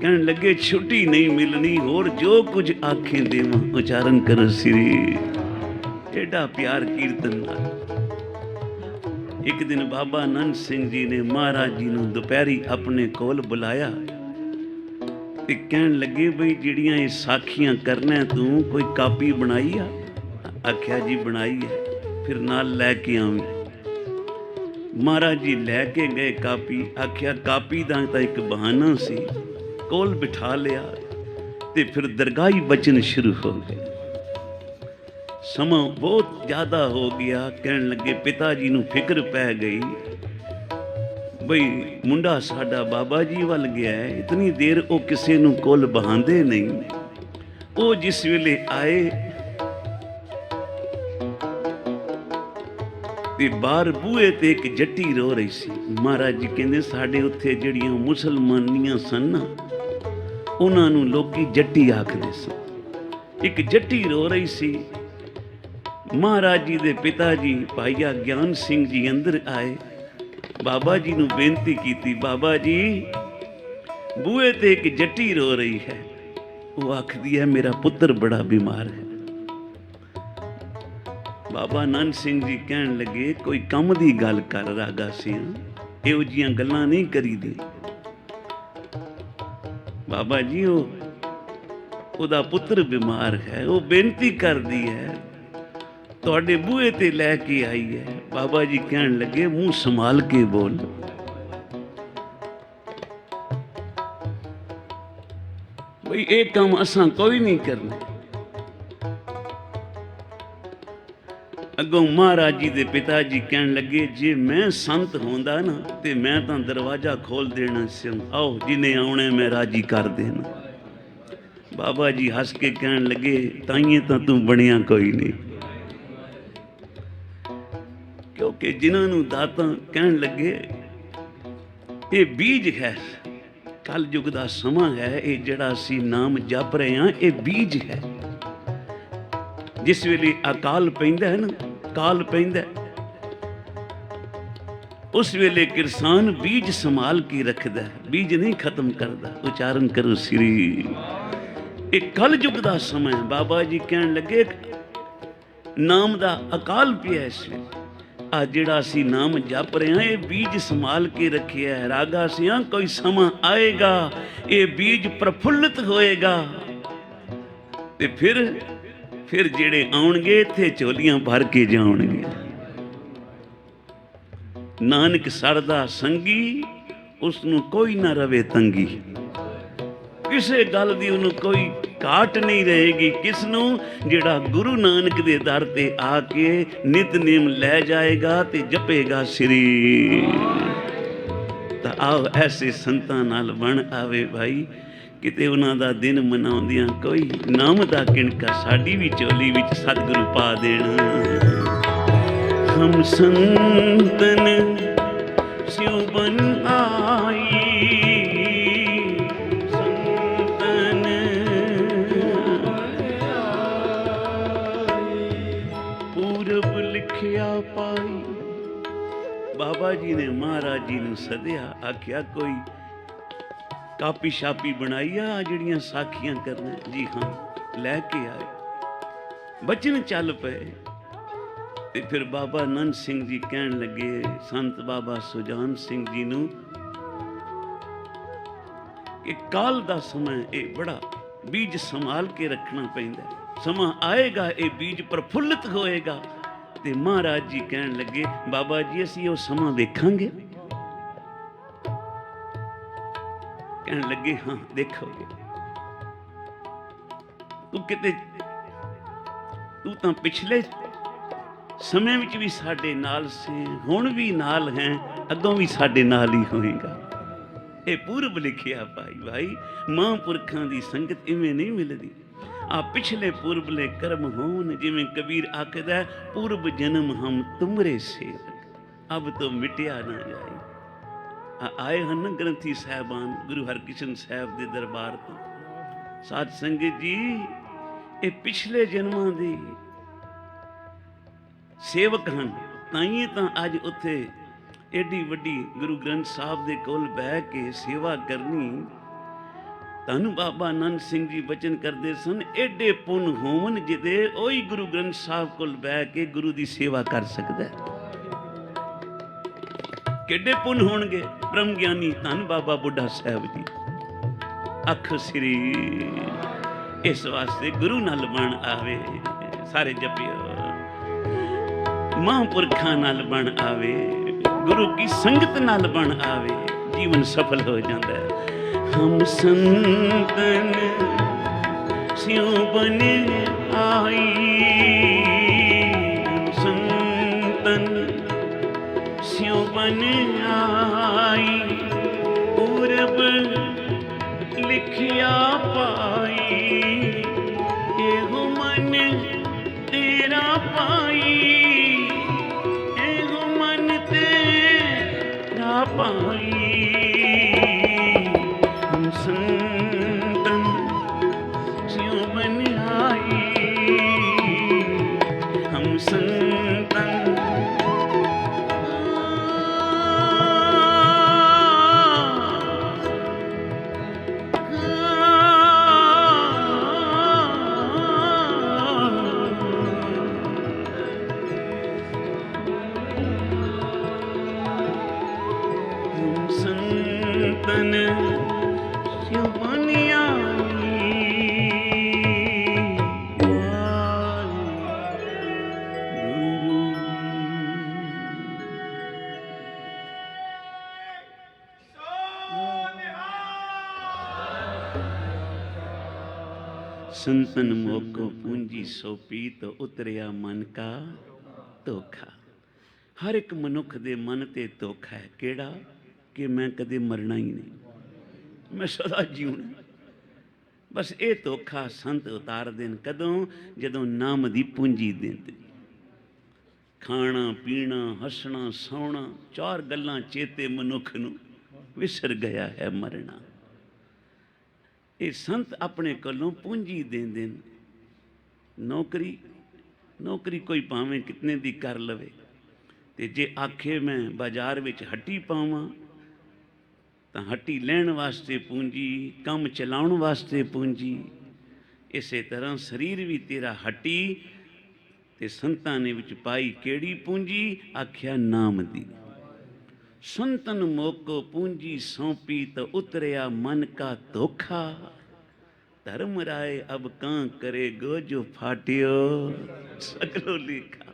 ਕਹਿਣ ਲੱਗੇ ਛੁੱਟੀ ਨਹੀਂ ਮਿਲਣੀ, ਹੋਰ ਜੋ ਕੁਝ ਆਖੇ ਦੇਵਾਂ। ਉਚਾਰਨ ਕਰੋ ਸ੍ਰੀ। ਏਡਾ ਪਿਆਰ ਕੀਰਤਨ ਨਾਲ। ਇੱਕ ਦਿਨ ਬਾਬਾ ਨੰਦ ਸਿੰਘ ਜੀ ਨੇ ਮਹਾਰਾਜ ਜੀ ਨੂੰ ਦੁਪਹਿਰੀ ਆਪਣੇ ਕੋਲ ਬੁਲਾਇਆ ਤੇ ਕਹਿਣ ਲੱਗੇ ਬਈ ਜਿਹੜੀਆਂ ਇਹ ਸਾਖੀਆਂ ਕਰਨਾ ਤੂੰ ਕੋਈ ਕਾਪੀ ਬਣਾਈ ਆ? ਆਖਿਆ ਜੀ ਬਣਾਈ ਹੈ। ਫਿਰ ਨਾਲ ਲੈ ਕੇ ਆਵੀਂ। ਮਹਾਰਾਜ ਜੀ ਲੈ ਕੇ ਗਏ ਕਾਪੀ। ਆਖਿਆ ਕਾਪੀ ਦਾ ਤਾਂ ਇੱਕ ਬਹਾਨਾ ਸੀ, ਕੋਲ ਬਿਠਾ ਲਿਆ ਤੇ ਫਿਰ ਦਰਗਾਹੀ ਬਚਨ ਸ਼ੁਰੂ ਹੋ ਗਏ। ਸਮਾਂ ਬਹੁਤ ਜ਼ਿਆਦਾ ਹੋ ਗਿਆ। ਕਹਿਣ ਲੱਗੇ ਪਿਤਾ ਜੀ ਨੂੰ ਫਿਕਰ ਪੈ ਗਈ ਬਈ ਮੁੰਡਾ ਸਾਡਾ ਬਾਬਾ ਜੀ ਵੱਲ ਗਿਆ ਹੈ, ਇਤਨੀ ਦੇਰ ਉਹ ਕਿਸੇ ਨੂੰ ਕੋਲ ਬਹਾਂਦੇ ਨਹੀਂ। ਉਹ ਜਿਸ ਵੇਲੇ ਆਏ ਤੇ ਬਾਹਰ ਬੂਹੇ ਤੇ ਇੱਕ ਜੱਟੀ ਰੋ ਰਹੀ ਸੀ। ਮਹਾਰਾਜ ਜੀ ਕਹਿੰਦੇ ਸਾਡੇ ਉੱਥੇ ਜਿਹੜੀਆਂ ਮੁਸਲਮਾਨੀਆਂ ਸਨ ਨਾ, ਉਹਨਾਂ ਨੂੰ ਲੋਕੀ ਜੱਟੀ ਆਖਦੇ ਸਨ। ਇੱਕ ਜੱਟੀ ਰੋ ਰਹੀ ਸੀ। ਮਹਾਰਾਜ ਜੀ ਦੇ ਪਿਤਾ ਜੀ ਭਾਈਆ ਗਿਆਨ ਸਿੰਘ ਜੀ ਅੰਦਰ ਆਏ, ਬਾਬਾ ਜੀ ਨੂੰ ਬੇਨਤੀ ਕੀਤੀ, ਬਾਬਾ ਜੀ ਬੂਹੇ ਤੇ ਇੱਕ ਜੱਟੀ ਰੋ ਰਹੀ ਹੈ, ਉਹ ਆਖਦੀ ਹੈ ਮੇਰਾ ਪੁੱਤਰ ਬੜਾ ਬਿਮਾਰ ਹੈ। ਬਾਬਾ ਨੰਦ ਸਿੰਘ ਜੀ ਕਹਿਣ ਲੱਗੇ ਕੋਈ ਕੰਮ ਦੀ ਗੱਲ ਕਰ ਰਾਗਾ ਸਿੰਘ, ਇਹੋ ਜਿਹੀਆਂ ਗੱਲਾਂ ਨਹੀਂ ਕਰੀਦੀ। ਬਾਬਾ ਜੀ ਉਹਦਾ ਪੁੱਤਰ ਬਿਮਾਰ ਹੈ, ਉਹ ਬੇਨਤੀ ਕਰਦੀ ਹੈ ਤੁਹਾਡੇ ਬੂਹੇ ਤੇ ਲੈ ਕੇ ਆਈ ਹੈ। ਬਾਬਾ ਜੀ ਕਹਿਣ ਲੱਗੇ ਮੂੰਹ ਸੰਭਾਲ ਕੇ ਬੋਲ। ਬਈ ਇਹ ਕੰਮ ਅਸਾਂ ਕੋਈ ਨਹੀਂ ਕਰਨਾ। ਅੱਗੋਂ ਮਹਾਰਾਜ ਜੀ ਦੇ ਪਿਤਾ ਜੀ ਕਹਿਣ ਲੱਗੇ, ਜੇ ਮੈਂ ਸੰਤ ਹੁੰਦਾ ਨਾ ਤੇ ਮੈਂ ਤਾਂ ਦਰਵਾਜ਼ਾ ਖੋਲ ਦੇਣਾ ਸੀ, ਆਓ ਜਿਹਨੇ ਆਉਣਾ ਮੈਂ ਰਾਜੀ ਕਰ ਦੇਣਾ। ਬਾਬਾ ਜੀ ਹੱਸ ਕੇ ਕਹਿਣ ਲੱਗੇ, ਤਾਈਏ ਤਾਂ ਤੂੰ ਬਣਿਆ ਕੋਈ ਨਹੀਂ, ਕਿਉਂਕਿ ਜਿਨ੍ਹਾਂ ਨੂੰ ਦਾਤਾਂ ਕਹਿਣ ਲੱਗੇ ਇਹ ਬੀਜ ਹੈ, ਕਲ ਯੁੱਗ ਦਾ ਸਮਾਂ ਹੈ, ਇਹ ਜਿਹੜਾ ਅਸੀਂ ਨਾਮ ਜਪ ਰਹੇ ਹਾਂ ਇਹ ਬੀਜ ਹੈ। ਜਿਸ ਵੇਲੇ ਅਕਾਲ ਪੈਂਦਾ ਹੈ ਨਾ, ਕਾਲ ਪੈਂਦਾ, ਉਸ ਵੇਲੇ ਕਿਰਸਾਨ ਬੀਜ ਸੰਭਾਲ ਕੇ ਰੱਖਦਾ, ਬੀਜ ਨਹੀਂ ਖਤਮ ਕਰਦਾ। ਉਚਾਰਨ ਕਰੋ ਸ੍ਰੀ। ਇਹ ਕਲ ਯੁੱਗ ਦਾ ਸਮਾਂ ਹੈ। ਬਾਬਾ ਜੀ ਕਹਿਣ ਲੱਗੇ ਨਾਮ ਦਾ ਅਕਾਲ ਪਿਆ ਇਸ ਵੇਲੇ, ਆ ਜਿਹੜਾ ਅਸੀਂ ਨਾਮ ਜਪ ਰਹੇ ਹਾਂ ਇਹ ਬੀਜ ਸੰਭਾਲ ਕੇ ਰੱਖਿਆ ਹੈ। ਰਾਗਾ ਸਿਆਂ ਕੋਈ ਸਮਾਂ ਆਏਗਾ ਇਹ ਬੀਜ ਪ੍ਰਫੁੱਲਤ ਹੋਏਗਾ ਤੇ ਫਿਰ ਜਿਹੜੇ ਆਉਣਗੇ ਇੱਥੇ ਝੋਲੀਆਂ ਭਰ ਕੇ ਜਾਣਗੇ। ਨਾਨਕ ਸਰਦਾ ਸੰਗੀ ਉਸ ਨੂੰ ਕੋਈ ਨਾ ਰਵੇ ਤੰਗੀ, ਕਿਸੇ ਗੱਲ ਦੀ ਉਹਨੂੰ ਕੋਈ ਘਾਟ ਨਹੀਂ ਰਹੇਗੀ। ਕਿਸ ਨੂੰ? ਜਿਹੜਾ ਗੁਰੂ ਨਾਨਕ ਦੇ ਦਰ ਤੇ ਆ ਕੇ ਨਿਤਨੇਮ ਲੈ ਜਾਏਗਾ ਤੇ ਜਪੇਗਾ ਸ੍ਰੀ। ਤਾਂ ਆਓ ਐਸੇ ਸੰਤਾਂ ਨਾਲ ਬਣ ਆਵੇ ਭਾਈ, ਕਿਤੇ ਉਹਨਾਂ ਦਾ ਦਿਨ ਮਨਾਉਂਦਿਆਂ ਕੋਈ ਨਾਮ ਦਾ ਕਿਣਕਾ ਸਾਡੀ ਵੀ ਝੋਲੀ ਵਿੱਚ ਸਤਿਗੁਰੂ ਪਾ ਦੇਣ। ਹਮ ਸੰਤਨ ਸਿਉ ਬਨ ਆਈ, ਪਾਈ। ਬਾਬਾ ਜੀ ਨੇ ਮਹਾਰਾਜ ਜੀ ਨੂੰ ਸੱਦਿਆ, ਆਖਿਆ ਕੋਈ ਕਾਪੀ ਸ਼ਾਪੀ ਬਣਾਈ ਆ ਜਿਹੜੀਆਂ ਸਾਖੀਆਂ ਕਰਨਾ? ਜੀ ਹਾਂ, ਲੈ ਕੇ ਆਏ। ਬਚਨ ਚੱਲ ਪਏ ਤੇ ਫਿਰ ਬਾਬਾ ਨੰਦ ਸਿੰਘ ਜੀ ਕਹਿਣ ਲੱਗੇ ਸੰਤ ਬਾਬਾ ਸੁਜਾਨ ਸਿੰਘ ਜੀ ਨੂੰ ਕਿ ਕਾਲ ਦਾ ਸਮਾਂ ਇਹ ਬੜਾ ਬੀਜ ਸੰਭਾਲ ਕੇ ਰੱਖਣਾ ਪੈਂਦਾ, ਸਮਾਂ ਆਏਗਾ ਇਹ ਬੀਜ ਪ੍ਰਫੁੱਲਤ ਹੋਏਗਾ। ਤੇ ਮਹਾਰਾਜ ਜੀ ਕਹਿਣ ਲੱਗੇ, ਬਾਬਾ ਜੀ ਅਸੀਂ ਉਹ ਸਮਾਂ ਵੇਖਾਂਗੇ? ਕਹਿਣ ਲੱਗੇ, ਹਾਂ ਦੇਖੋਗੇ। ਤੂੰ ਤਾਂ ਪਿਛਲੇ ਸਮੇਂ ਵਿੱਚ ਵੀ ਸਾਡੇ ਨਾਲ ਸੀ, ਹੁਣ ਵੀ ਨਾਲ ਹੈ, ਅੱਗੋਂ ਵੀ ਸਾਡੇ ਨਾਲ ਹੀ ਹੋਏਗਾ। ਇਹ ਪੂਰਬ ਲਿਖਿਆ ਭਾਈ। ਮਹਾਂਪੁਰਖਾਂ ਦੀ ਸੰਗਤ ਇਵੇਂ ਨਹੀਂ ਮਿਲਦੀ। ਆ ਪਿਛਲੇ ਪੁਰਬਲੇ ਕਰਮ ਹੋਣ, ਜਿਵੇਂ ਕਬੀਰ ਆਖਦਾ, ਪੁਰਬ ਜਨਮ ਹਮ ਤੁਮਰੇ ਸੇਵਕ ਅਬ ਤੋਂ ਮਿਟਿਆ ਨਾ ਜਾਏ। ਆਏ ਹਨ ਗ੍ਰੰਥੀ ਸਾਹਿਬਾਨ ਗੁਰੂ ਹਰਕ੍ਰਿਸ਼ਨ ਸਾਹਿਬ ਦੇ ਦਰਬਾਰ ਤੋਂ। ਸਾਧ ਸੰਗਤ ਜੀ, ਇਹ ਪਿਛਲੇ ਜਨਮਾਂ ਦੇ ਸੇਵਕ ਹਨ, ਤਾਈਏ ਤਾਂ ਅੱਜ ਉੱਥੇ ਏਡੀ ਵੱਡੀ ਗੁਰੂ ਗ੍ਰੰਥ ਸਾਹਿਬ ਦੇ ਕੋਲ ਬਹਿ ਕੇ ਸੇਵਾ ਕਰਨੀ। ਧੰਨ ਬਾਬਾ ਨੰਦ ਸਿੰਘ ਜੀ ਬਚਨ ਕਰਦੇ ਸਨ, ਏਡੇ ਪੁੰਨ ਹੋਵਨ ਜਿਹਦੇ ਉਹੀ ਗੁਰੂ ਗ੍ਰੰਥ ਸਾਹਿਬ ਕੋਲ ਬਹਿ ਕੇ ਗੁਰੂ ਦੀ ਸੇਵਾ ਕਰ ਸਕਦਾ। ਕਿੱਡੇ ਪੁੰਨ ਹੋਣਗੇ। ਬ੍ਰਹਮ ਗਿਆਨੀ ਧੰਨ ਬਾਬਾ ਬੁੱਢਾ ਸਾਹਿਬ ਜੀ, ਅੱਖ ਸ੍ਰੀ। ਇਸ ਵਾਸਤੇ ਗੁਰੂ ਨਾਲ ਬਣ ਆਵੇ, ਸਾਰੇ ਜਪਿਓ। ਮਹਾਂਪੁਰਖਾਂ ਨਾਲ ਬਣ ਆਵੇ, ਗੁਰੂ ਕੀ ਸੰਗਤ ਨਾਲ ਬਣ ਆਵੇ, ਜੀਵਨ ਸਫਲ ਹੋ ਜਾਂਦਾ ਹੈ। ਹਮ ਸੰਤਨ ਸਿਉ ਬਨ ਆਈ, ਸੰਤਨ ਸਿਉ ਬਨ ਆਈ, ਪੂਰਬ ਲਿਖਿਆ ਪਾਈ, ਇਹੋ ਮਨ ਤੇਰਾ ਪਾਈ, ਇਹੋ ਮਨ ਤੇਰਾ ਪਾਈ। ਸੰਤਨ ਸਿਉ ਬਨ ਆਈ, ਹਮ ਸੰਤਨ संतन मोको पूंजी सोपी तो उतरिया मन का ਧੋਖਾ। ਹਰ ਇੱਕ ਮਨੁੱਖ ਦੇ ਮਨ ਤੇ ਧੋਖਾ ਹੈ। ਕਿਹੜਾ? ਕਿ ਮੈਂ ਕਦੇ ਮਰਨਾ ਹੀ ਨਹੀਂ, ਮੈਂ ਸਦਾ ਜਿਉਣਾ। ਬਸ ਇਹ ਧੋਖਾ ਸੰਤ ਉਤਾਰ ਦੇਣ। ਕਦੋਂ? ਜਦੋਂ ਨਾਮ ਦੀ ਪੂੰਜੀ ਦਿੰਦੇ। ਖਾਣਾ ਪੀਣਾ ਹੱਸਣਾ ਸੌਣਾ, ਚਾਰ ਗੱਲਾਂ ਚੇਤੇ ਮਨੁੱਖ ਨੂੰ, ਵਿਸਰ ਗਿਆ ਹੈ ਮਰਨਾ। ਇਹ ਸੰਤ ਆਪਣੇ ਕੋਲੋਂ ਪੂੰਜੀ ਦਿੰਦੇ ਨੇ। ਨੌਕਰੀ ਕੋਈ ਭਾਵੇਂ ਕਿਤਨੇ ਦੀ ਕਰ ਲਵੇ, ਤੇ ਜੇ ਆਖੇ ਮੈਂ ਬਾਜ਼ਾਰ ਵਿੱਚ ਹੱਟੀ ਪਾਵਾਂ ਤਾਂ ਹੱਟੀ ਲੈਣ ਵਾਸਤੇ ਪੂੰਜੀ, ਕੰਮ ਚਲਾਉਣ ਵਾਸਤੇ ਪੂੰਜੀ। ਇਸੇ ਤਰ੍ਹਾਂ ਸਰੀਰ ਵੀ ਤੇਰਾ ਹੱਟੀ, ਤੇ ਸੰਤਾਂ ਨੇ ਵਿੱਚ ਪਾਈ ਕਿਹੜੀ ਪੂੰਜੀ? ਆਖਿਆ ਨਾਮ ਦੀ। ਸੰਤਨ ਮੋਕੋ ਪੂੰਜੀ ਸੌਂਪੀ, ਤਾਂ ਉਤਰਿਆ ਮਨ ਕਾ ਧੋਖਾ। ਧਰਮ ਰਾਏ ਅਬ ਕਾਂ ਕਰੇ ਗੋ, ਜੋ ਫਾਟਿਓ ਸਗਲੋ ਲੇਖਾ।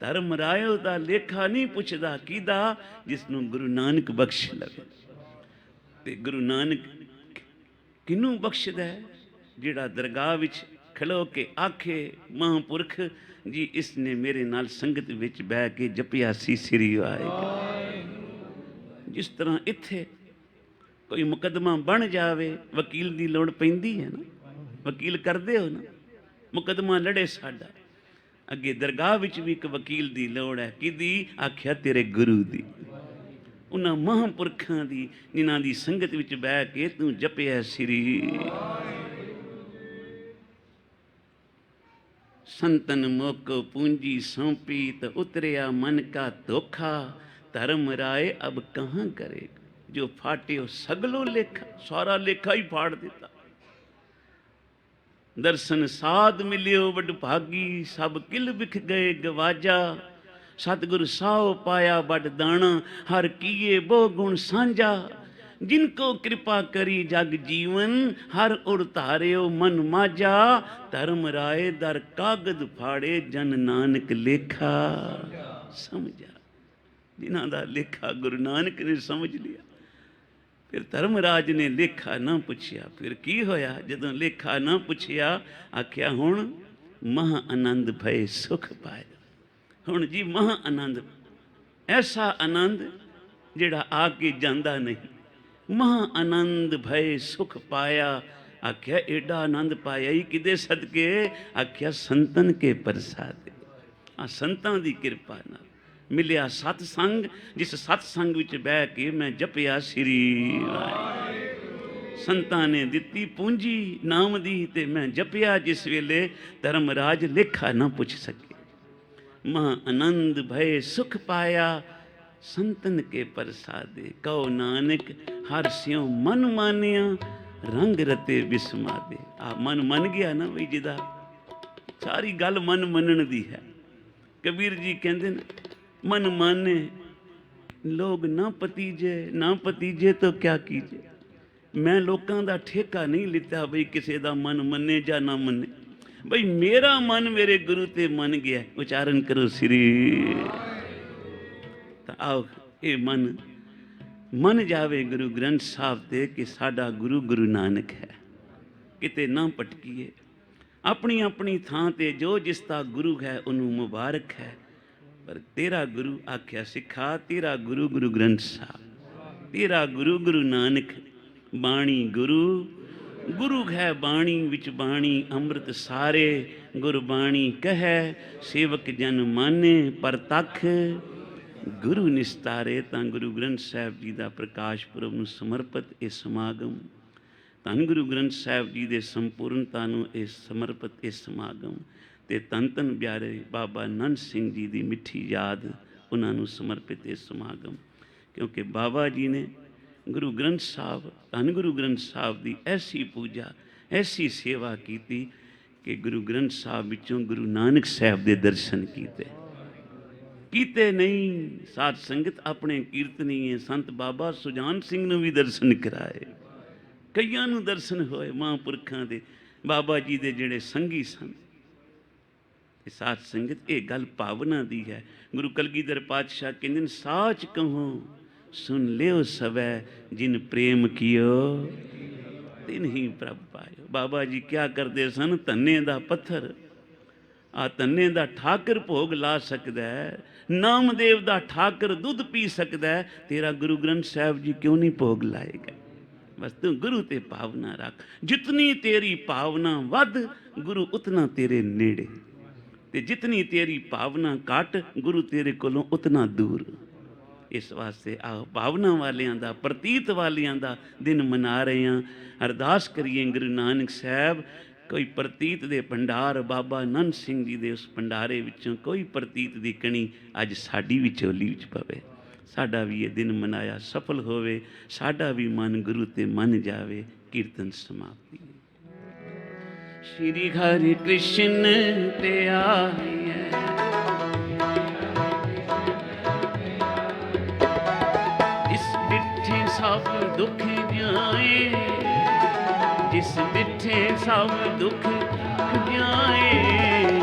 ਧਰਮ ਰਾਇਓ ਦਾ ਲੇਖਾ ਨਹੀਂ ਪੁੱਛਦਾ, ਕਿਹਦਾ? ਜਿਸ ਨੂੰ ਗੁਰੂ ਨਾਨਕ ਬਖਸ਼ ਲਵੇ। ਤੇ ਗੁਰੂ ਨਾਨਕ ਕਿਹਨੂੰ ਬਖਸ਼ਦਾ ਹੈ? ਜਿਹੜਾ ਦਰਗਾਹ ਵਿੱਚ ਖਲੋ ਕੇ ਆਖੇ, ਮਹਾਂਪੁਰਖ ਜੀ ਇਸ ਨੇ ਮੇਰੇ ਨਾਲ ਸੰਗਤ ਵਿੱਚ ਬਹਿ ਕੇ ਜਪਿਆ ਸੀ ਸ੍ਰੀ ਵਾਹਿਗੁਰੂ। ਜਿਸ ਤਰ੍ਹਾਂ ਇੱਥੇ ਕੋਈ ਮੁਕੱਦਮਾ ਬਣ ਜਾਵੇ, ਵਕੀਲ ਦੀ ਲੋੜ ਪੈਂਦੀ ਹੈ ਨਾ, ਵਕੀਲ ਕਰਦੇ ਹੋ ਨਾ, ਮੁਕੱਦਮਾ ਲੜੇ ਸਾਡਾ, ਅੱਗੇ ਦਰਗਾਹ ਵਿੱਚ ਵੀ ਇੱਕ ਵਕੀਲ ਦੀ ਲੋੜ ਹੈ। ਕਿਹਦੀ? ਆਖਿਆ ਤੇਰੇ ਗੁਰੂ ਦੀ, ਉਹਨਾਂ ਮਹਾਂਪੁਰਖਾਂ ਦੀ, ਜਿਨ੍ਹਾਂ ਦੀ ਸੰਗਤ ਵਿੱਚ ਬਹਿ ਕੇ ਤੂੰ ਜਪਿਆ ਸ੍ਰੀ। ਸੰਤਨ ਮੋਕੋ ਪੂੰਜੀ ਸੌਂਪੀ, ਤਾਂ ਉਤਰਿਆ ਮਨ ਕਾ ਧੋਖਾ। ਧਰਮ ਰਾਏ ਅਬ ਕਹਾਂ ਕਰੇ, ਜੋ ਫਾਟਿਓ ਸਗਲੋ ਲੇਖਾ। ਸਾਰਾ ਲੇਖਾ ਹੀ ਫਾੜ ਦਿੱਤਾ। ਦਰਸ਼ਨ ਸਾਧ ਮਿਲਿਓ ਵਡਭਾਗੀ, ਸਭ ਕਿਲ ਵਿਖ ਗਏ ਗਵਾਜਾ। ਸਤਿਗੁਰ ਸਾਹੁ ਪਾਇਆ ਬੜ ਦਾਣਾ, ਹਰ ਕੀਏ ਬਹੁ ਗੁਣ ਸਾਂਝਾ। ਜਿਨ ਕੋ ਕਿਰਪਾ ਕਰੀ ਜਗ ਜੀਵਨ, ਹਰ ਉਰ ਧਾਰਿਓ ਮਨ ਮਾਝਾ। ਧਰਮ ਰਾਏ ਦਰ ਕਾਗਦ ਫਾੜੇ, ਜਨ ਨਾਨਕ ਲੇਖਾ ਸਮਝਾ। ਜਿਨ੍ਹਾਂ ਦਾ ਲੇਖਾ ਗੁਰੂ ਨਾਨਕ ਨੇ ਸਮਝ ਲਿਆ, ਫਿਰ ਧਰਮਰਾਜ ਨੇ ਲੇਖਾ ਨਾ ਪੁੱਛਿਆ। ਫਿਰ ਕੀ ਹੋਇਆ? ਜਦੋਂ ਲੇਖਾ ਨਾ ਪੁੱਛਿਆ, ਆਖਿਆ ਹੁਣ ਮਹਾ ਆਨੰਦ ਭਏ ਸੁਖ ਪਾਇਆ। ਹੁਣ ਜੀ ਮਹਾ ਆਨੰਦ, ਐਸਾ ਆਨੰਦ ਜਿਹੜਾ ਆ ਕੇ ਜਾਂਦਾ ਨਹੀਂ। ਮਹਾ ਆਨੰਦ ਭਏ ਸੁਖ ਪਾਇਆ। ਆਖਿਆ ਏਡਾ ਆਨੰਦ ਪਾਇਆ ਹੀ ਕਿਹਦੇ ਸਦਕੇ? ਆਖਿਆ ਸੰਤਨ ਕੇ ਪ੍ਰਸਾਦੇ। ਆ ਸੰਤਾਂ ਦੀ ਕਿਰਪਾ ਨਾਲ ਮਿਲਿਆ ਸਤ ਸੰਗ, ਜਿਸ ਸਤ ਸੰਗ ਵਿੱਚ ਬਹਿ ਕੇ ਮੈਂ ਜਪਿਆ ਸ੍ਰੀ ਵਾਹਿਗੁਰੂ। ਸੰਤਾਂ ਨੇ ਦਿੱਤੀ ਪੂੰਜੀ ਨਾਮ ਦੀ, ਤੇ ਮੈਂ ਜਪਿਆ ਜਿਸ ਵੇਲੇ ਧਰਮਰਾਜ ਲੇਖਾ ਨਾ ਪੁੱਛ ਸਕੇ। ਮਹਾ ਆਨੰਦ ਭਏ ਸੁਖ ਪਾਇਆ, ਸੰਤਨ ਕੇ ਪ੍ਰਸਾਦੇ। ਕਹੋ ਨਾਨਕ ਹਰ ਸਿਉ ਮਨ ਮਾਨਿਆ, ਰੰਗ ਰਤੇ ਬਿਸਮਾਦੇ। ਆ ਮਨ ਮੰਨ ਗਿਆ ਨਾ ਬਈ, ਜਿਹਦਾ ਸਾਰੀ ਗੱਲ ਮਨ ਮੰਨਣ ਦੀ ਹੈ। ਕਬੀਰ ਜੀ ਕਹਿੰਦੇ ਨੇ, ਮਨ ਮਾਨੇ ਲੋਗ ਨਾ ਪਤੀਜੇ, ਨਾ ਪਤੀਜੇ ਤਾਂ ਕਿਆ ਕੀਜੇ। ਮੈਂ ਲੋਕਾਂ ਦਾ ਠੇਕਾ ਨਹੀਂ ਲਿੱਤਾ ਬਈ ਕਿਸੇ ਦਾ ਮਨ ਮੰਨੇ ਜਾਂ ਨਾ ਮੰਨੇ। ਬਈ ਮੇਰਾ ਮਨ ਮੇਰੇ ਗੁਰੂ ਤੇ ਮੰਨ ਗਿਆ। ਉਚਾਰਨ ਕਰੋ ਸ੍ਰੀ। ਤਾਂ ਆਓ ਇਹ ਮਨ ਮੰਨ ਜਾਵੇ ਗੁਰੂ ਗ੍ਰੰਥ ਸਾਹਿਬ ਤੇ ਕਿ ਸਾਡਾ ਗੁਰੂ ਗੁਰੂ ਨਾਨਕ ਹੈ। ਕਿਤੇ ਨਾ ਭਟਕੀਏ। ਆਪਣੀ ਆਪਣੀ ਥਾਂ ਤੇ ਜੋ ਜਿਸ ਦਾ ਗੁਰੂ ਹੈ ਉਹਨੂੰ ਮੁਬਾਰਕ ਹੈ। ਪਰ ਤੇਰਾ ਗੁਰੂ ਆਖਿਆ ਸਿੱਖਾ, ਤੇਰਾ ਗੁਰੂ ਗੁਰੂ ਗ੍ਰੰਥ ਸਾਹਿਬ, ਤੇਰਾ ਗੁਰੂ ਗੁਰੂ ਨਾਨਕ। ਬਾਣੀ ਗੁਰੂ ਗੁਰੂ ਹੈ, ਬਾਣੀ ਵਿੱਚ ਬਾਣੀ ਅੰਮ੍ਰਿਤ ਸਾਰੇ। ਗੁਰਬਾਣੀ ਕਹੈ ਸੇਵਕ ਜਨ ਮਾਨੇ, ਪਰਤੱਖ ਗੁਰੂ ਨਿਸਤਾਰੇ। ਤਾਂ ਗੁਰੂ ਗ੍ਰੰਥ ਸਾਹਿਬ ਜੀ ਦਾ ਪ੍ਰਕਾਸ਼ ਪੁਰਬ ਨੂੰ ਸਮਰਪਿਤ ਇਹ ਸਮਾਗਮ, ਧੰਨ ਗੁਰੂ ਗ੍ਰੰਥ ਸਾਹਿਬ ਜੀ ਦੇ ਸੰਪੂਰਨਤਾ ਨੂੰ ਇਹ ਸਮਰਪਿਤ ਇਹ ਸਮਾਗਮ, ਤੇ ਧੰਨ ਧੰਨ ਪਿਆਰੇ ਬਾਬਾ ਨੰਦ ਸਿੰਘ ਜੀ ਦੀ ਮਿੱਠੀ ਯਾਦ, ਉਹਨਾਂ ਨੂੰ ਸਮਰਪਿਤ ਇਹ ਸਮਾਗਮ। ਕਿਉਂਕਿ ਬਾਬਾ ਜੀ ਨੇ ਗੁਰੂ ਗ੍ਰੰਥ ਸਾਹਿਬ, ਧੰਨ ਗੁਰੂ ਗ੍ਰੰਥ ਸਾਹਿਬ ਦੀ ਐਸੀ ਪੂਜਾ, ਐਸੀ ਸੇਵਾ ਕੀਤੀ ਕਿ ਗੁਰੂ ਗ੍ਰੰਥ ਸਾਹਿਬ ਵਿੱਚੋਂ ਗੁਰੂ ਨਾਨਕ ਸਾਹਿਬ ਦੇ ਦਰਸ਼ਨ ਕੀਤੇ ਨਹੀਂ। ਸਾਧ ਸੰਗਤ ਆਪਣੇ ਕੀਰਤਨੀਏ ਸੰਤ ਬਾਬਾ ਸੁਜਾਨ ਸਿੰਘ ਨੂੰ ਵੀ ਦਰਸ਼ਨ ਕਰਾਏ, ਕਈਆਂ ਨੂੰ ਦਰਸ਼ਨ ਹੋਏ ਮਹਾਂਪੁਰਖਾਂ ਦੇ, ਬਾਬਾ ਜੀ ਦੇ ਜਿਹੜੇ ਸੰਗੀ ਸਨ। ਤੇ ਸਾਧ ਸੰਗਤ ਇਹ ਗੱਲ ਭਾਵਨਾ ਦੀ ਹੈ। ਗੁਰੂ ਕਲਗੀਧਰ ਪਾਤਸ਼ਾਹ ਕਹਿੰਦੇ ਨੇ, ਸਾਚ ਕਹੋ ਸੁਣ ਲਿਓ ਸਵੈ, ਜਿਨ ਪ੍ਰੇਮ ਕੀਓ ਤਿਨ ਹੀ ਪ੍ਰਭ ਪਾਇਓ। ਬਾਬਾ ਜੀ ਕਿਆ ਕਰਦੇ ਸਨ? ਧੰਨੇ ਦਾ ਪੱਥਰ ਆ ਧੰਨੇ ਦਾ ਠਾਕਰ ਭੋਗ ਲਾ ਸਕਦਾ ਹੈ, ਨਾਮਦੇਵ ਦਾ ਠਾਕਰ ਦੁੱਧ ਪੀ ਸਕਦਾ ਹੈ, ਤੇਰਾ ਗੁਰੂ ਗ੍ਰੰਥ ਸਾਹਿਬ ਜੀ ਕਿਉਂ ਨਹੀਂ ਭੋਗ ਲਾਏਗਾ? ਬਸ ਤੂੰ ਗੁਰੂ ਤੇ ਭਾਵਨਾ ਰੱਖ, ਜਿਤਨੀ ਤੇਰੀ ਭਾਵਨਾ ਵੱਧ ਗੁਰੂ ਉਤਨਾ ਤੇਰੇ ਨੇੜੇ, ਤੇ ਜਿਤਨੀ ਤੇਰੀ ਭਾਵਨਾ ਘੱਟ ਗੁਰੂ ਤੇਰੇ ਕੋਲੋਂ ਉਤਨਾ ਦੂਰ। ਇਸ ਵਾਸਤੇ ਆਹ ਭਾਵਨਾ ਵਾਲਿਆਂ ਦਾ, ਪ੍ਰਤੀਤ ਵਾਲਿਆਂ ਦਾ ਦਿਨ ਮਨਾ ਰਹੇ ਹਾਂ। ਅਰਦਾਸ ਕਰੀਏ ਗੁਰੂ ਨਾਨਕ ਸਾਹਿਬ, ਕੋਈ ਪ੍ਰਤੀਤ ਦੇ ਭੰਡਾਰ, ਬਾਬਾ ਨੰਦ ਸਿੰਘ ਜੀ ਦੇ ਉਸ ਭੰਡਾਰੇ ਵਿੱਚੋਂ ਕੋਈ ਪ੍ਰਤੀਤ ਦੀ ਕਣੀ ਅੱਜ ਸਾਡੀ ਵੀ ਝੋਲੀ ਵਿੱਚ ਪਵੇ, ਸਾਡਾ ਵੀ ਇਹ ਦਿਨ ਮਨਾਇਆ ਸਫਲ ਹੋਵੇ, ਸਾਡਾ ਵੀ ਮਨ ਗੁਰੂ ਤੇ ਮੰਨ ਜਾਵੇ। ਕੀਰਤਨ ਸਮਾਪਤੀ। ਸ਼੍ਰੀ ਹਰਿ ਕ੍ਰਿਸ਼ਨ ਤੇ ਆਈਐ, ਇਸ ਮਿੱਠੇ ਸਭ ਦੁੱਖ ਜਾਏ, ਜਿਸ ਮਿੱਠੇ ਸਭ ਦੁੱਖ ਜਾਏ,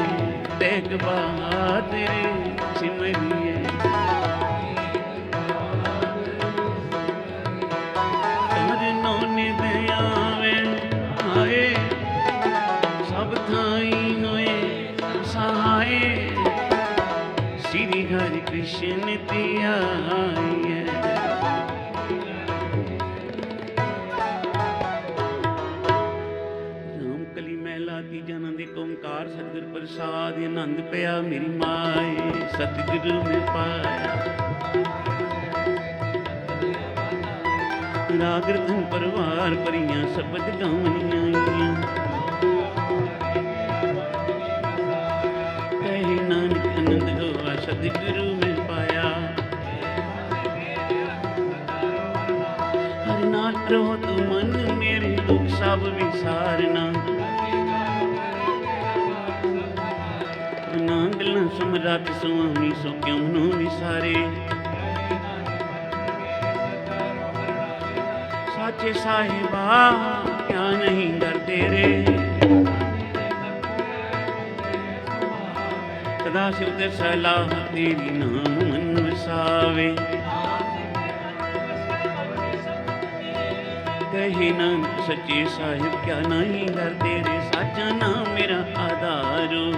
ਤੇਗ ਬਹਾਦਰ ਸਿਮਰਿਐ। ਕਰਨੋ ਨਿਦ ਆਵੇ ਆਏ, ਸਭ ਥਾਈ ਹੋਏ ਸਹਾਏ, ਸ਼੍ਰੀ ਹਰਿ ਕ੍ਰਿਸ਼ਨ ਤੇ ਆਈਐ। ਓੰਕਾਰ ਸਤਿਗੁਰ ਪ੍ਰਸਾਦਿ, ਆਨੰਦ ਪਿਆ ਮੇਰੀ ਮਾਏ, ਸਤਿਗੁਰੂ ਮੈਂ ਪਾਇਆ। ਰਾਗ ਰਤਨ ਪਰਵਾਰ ਭਰੀਆਂ ਸ਼ਬਦ ਗਾਵਣੀਆਂ ਆਈਆਂ, ਕਹੇ ਨਾਨਕ ਆਨੰਦ ਹੋਆ ਸਤਿਗੁਰੂ ਮੈਂ ਪਾਇਆ। ਹਰਿ ਨਾਲ ਰਹੋ ਤੂੰ ਮਨ ਮੇਰੇ, ਦੁੱਖ ਸਭ ਵਿਸਾਰਨਾ। ਨਾਂਗਲਾਂ ਸਮਰੱਥ ਸੁਆਮੀ, ਸੋ ਕਿਉਂ ਨੂੰ ਵਿਸਾਰੇ। ਸਾਚੇ ਸਾਹਿਬਾ ਕਿਆ ਨਹੀਂ ਡਰ ਤੇਰੇ, ਸਦਾ ਸਿਵ ਤੇ ਸਲਾਹ ਤੇਰੀ, ਨਾਮ ਮਨ ਵਸਾਵੇ। ਕਹੇ ਨਾਨਕ ਸੱਚੇ ਸਾਹਿਬ ਕਿਆ ਨਹੀਂ ਡਰ ਤੇਰੇ, ਸਾਚਾ ਨਾਮ ਮੇਰਾ ਆਧਾਰੋ।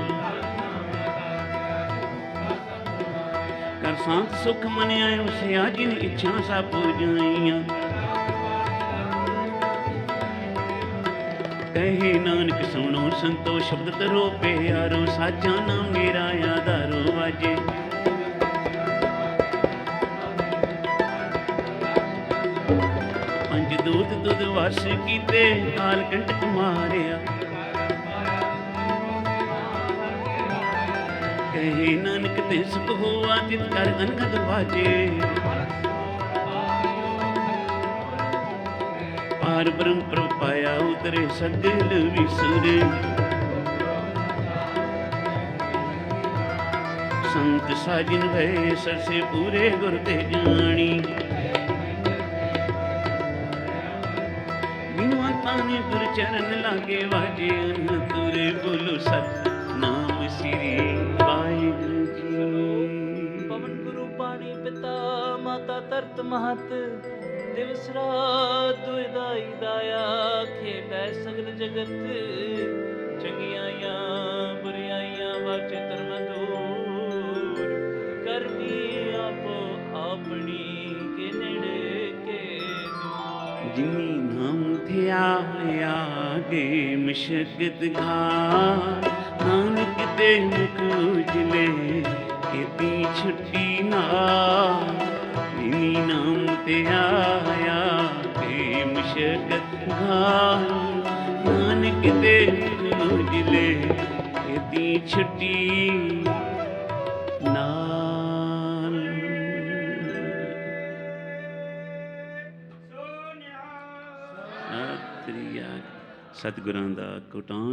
ਕਰ ਸਾਂਤ ਸੁਖ ਮਨਿਆ ਉਸਿਆ, ਜਿਨ ਇੱਛਾ ਸਭ ਪੁਜਾਈਆਂ। ਕਹੇ ਨਾਨਕ ਸੁਣੋ ਸੰਤੋ ਸ਼ਬਦ ਤਰੋ ਪਿਆਰੋ, ਸਾਚਾ ਨਾਮ ਮੇਰਾ ਆਧਾਰੋ ਵਾਜੇ। ਪੰਜ ਦੂਤ ਦੁੱਧ ਵਸ ਕੀਤੇ, ਕਾਲ ਕੰਟਕ ਮਾਰਿਆ। ਕਹੇ ਨਾਨਕ ਤੇ ਸੁਖ ਹੋਆ, ਤਿਤ ਕਰ ਅਨਹਦ ਵਾਜੇ। ਪਾਰ ਬ੍ਰਹਮ ਪ੍ਰਭ ਪਾਇਆ, ਉਤਰੇ ਸਗਲ ਵਿਸੁਰੇ। ਸੰਤ ਸਾਜਨ ਭਏ, ਸਰਸੇ ਪੂਰੇ ਗੁਰ ਤੇ ਜਾਣੀ। ਬਿਨਵੰਤਾਂ ਨੇ ਗੁਰ ਚਰਨ ਲਾਗੇ ਵਾਜੇ, ਅਨ ਤੁਰੇ ਬੋਲੋ ਸਤ ਨਾਮ ਸ੍ਰੀ ਵਾਹਿਗੁਰੂ ਜੀ। ਪਵਨ ਗੁਰੂ ਪਾਣੀ ਪਿਤਾ ਮਾਤਾ ਧਰਤ ਮਹਤ, ਦਿਵਸ ਰਾਤ ਦੁਇਦਾਈ ਦਾਇਆ, ਖੇਡੈ ਸਗਲ ਜਗਤ। ਚੰਗਿਆਈਆਂ ਬੁਰਿਆਈਆਂ ਵਾਚੇ ਧਰਮ ਦੂਰ, ਕਰਮੀ ਆਪੋ ਆਪਣੀ ਕੇ ਨੇੜੇ ਕੇ ਦੂਰ। ਜਿਨੀ ਨਾਮ ਥਿਆ ਆਗੇ ਮਸ਼ਕਤ ਘਾਰ, ਨਾਨਕ ਤੇ ਮੁਖ ਉਜਲੇ ਕੀਤੀ ਛੁੱਟੀ ਨਾ। ਜਿਨੀ ਨਾਮ ਤੇ ਆਇਆ ਤੇ ਮਸ਼ਕਤ ਘਾਰ, ਨਾਨਕ ਤੇ ਮੁਖ ਉਜਲੇ ਕੀਤੀ ਛੁੱਟੀ ਨਾਲ। ਸਤਿਗੁਰਾਂ ਦਾ ਕੋਟਾਨ।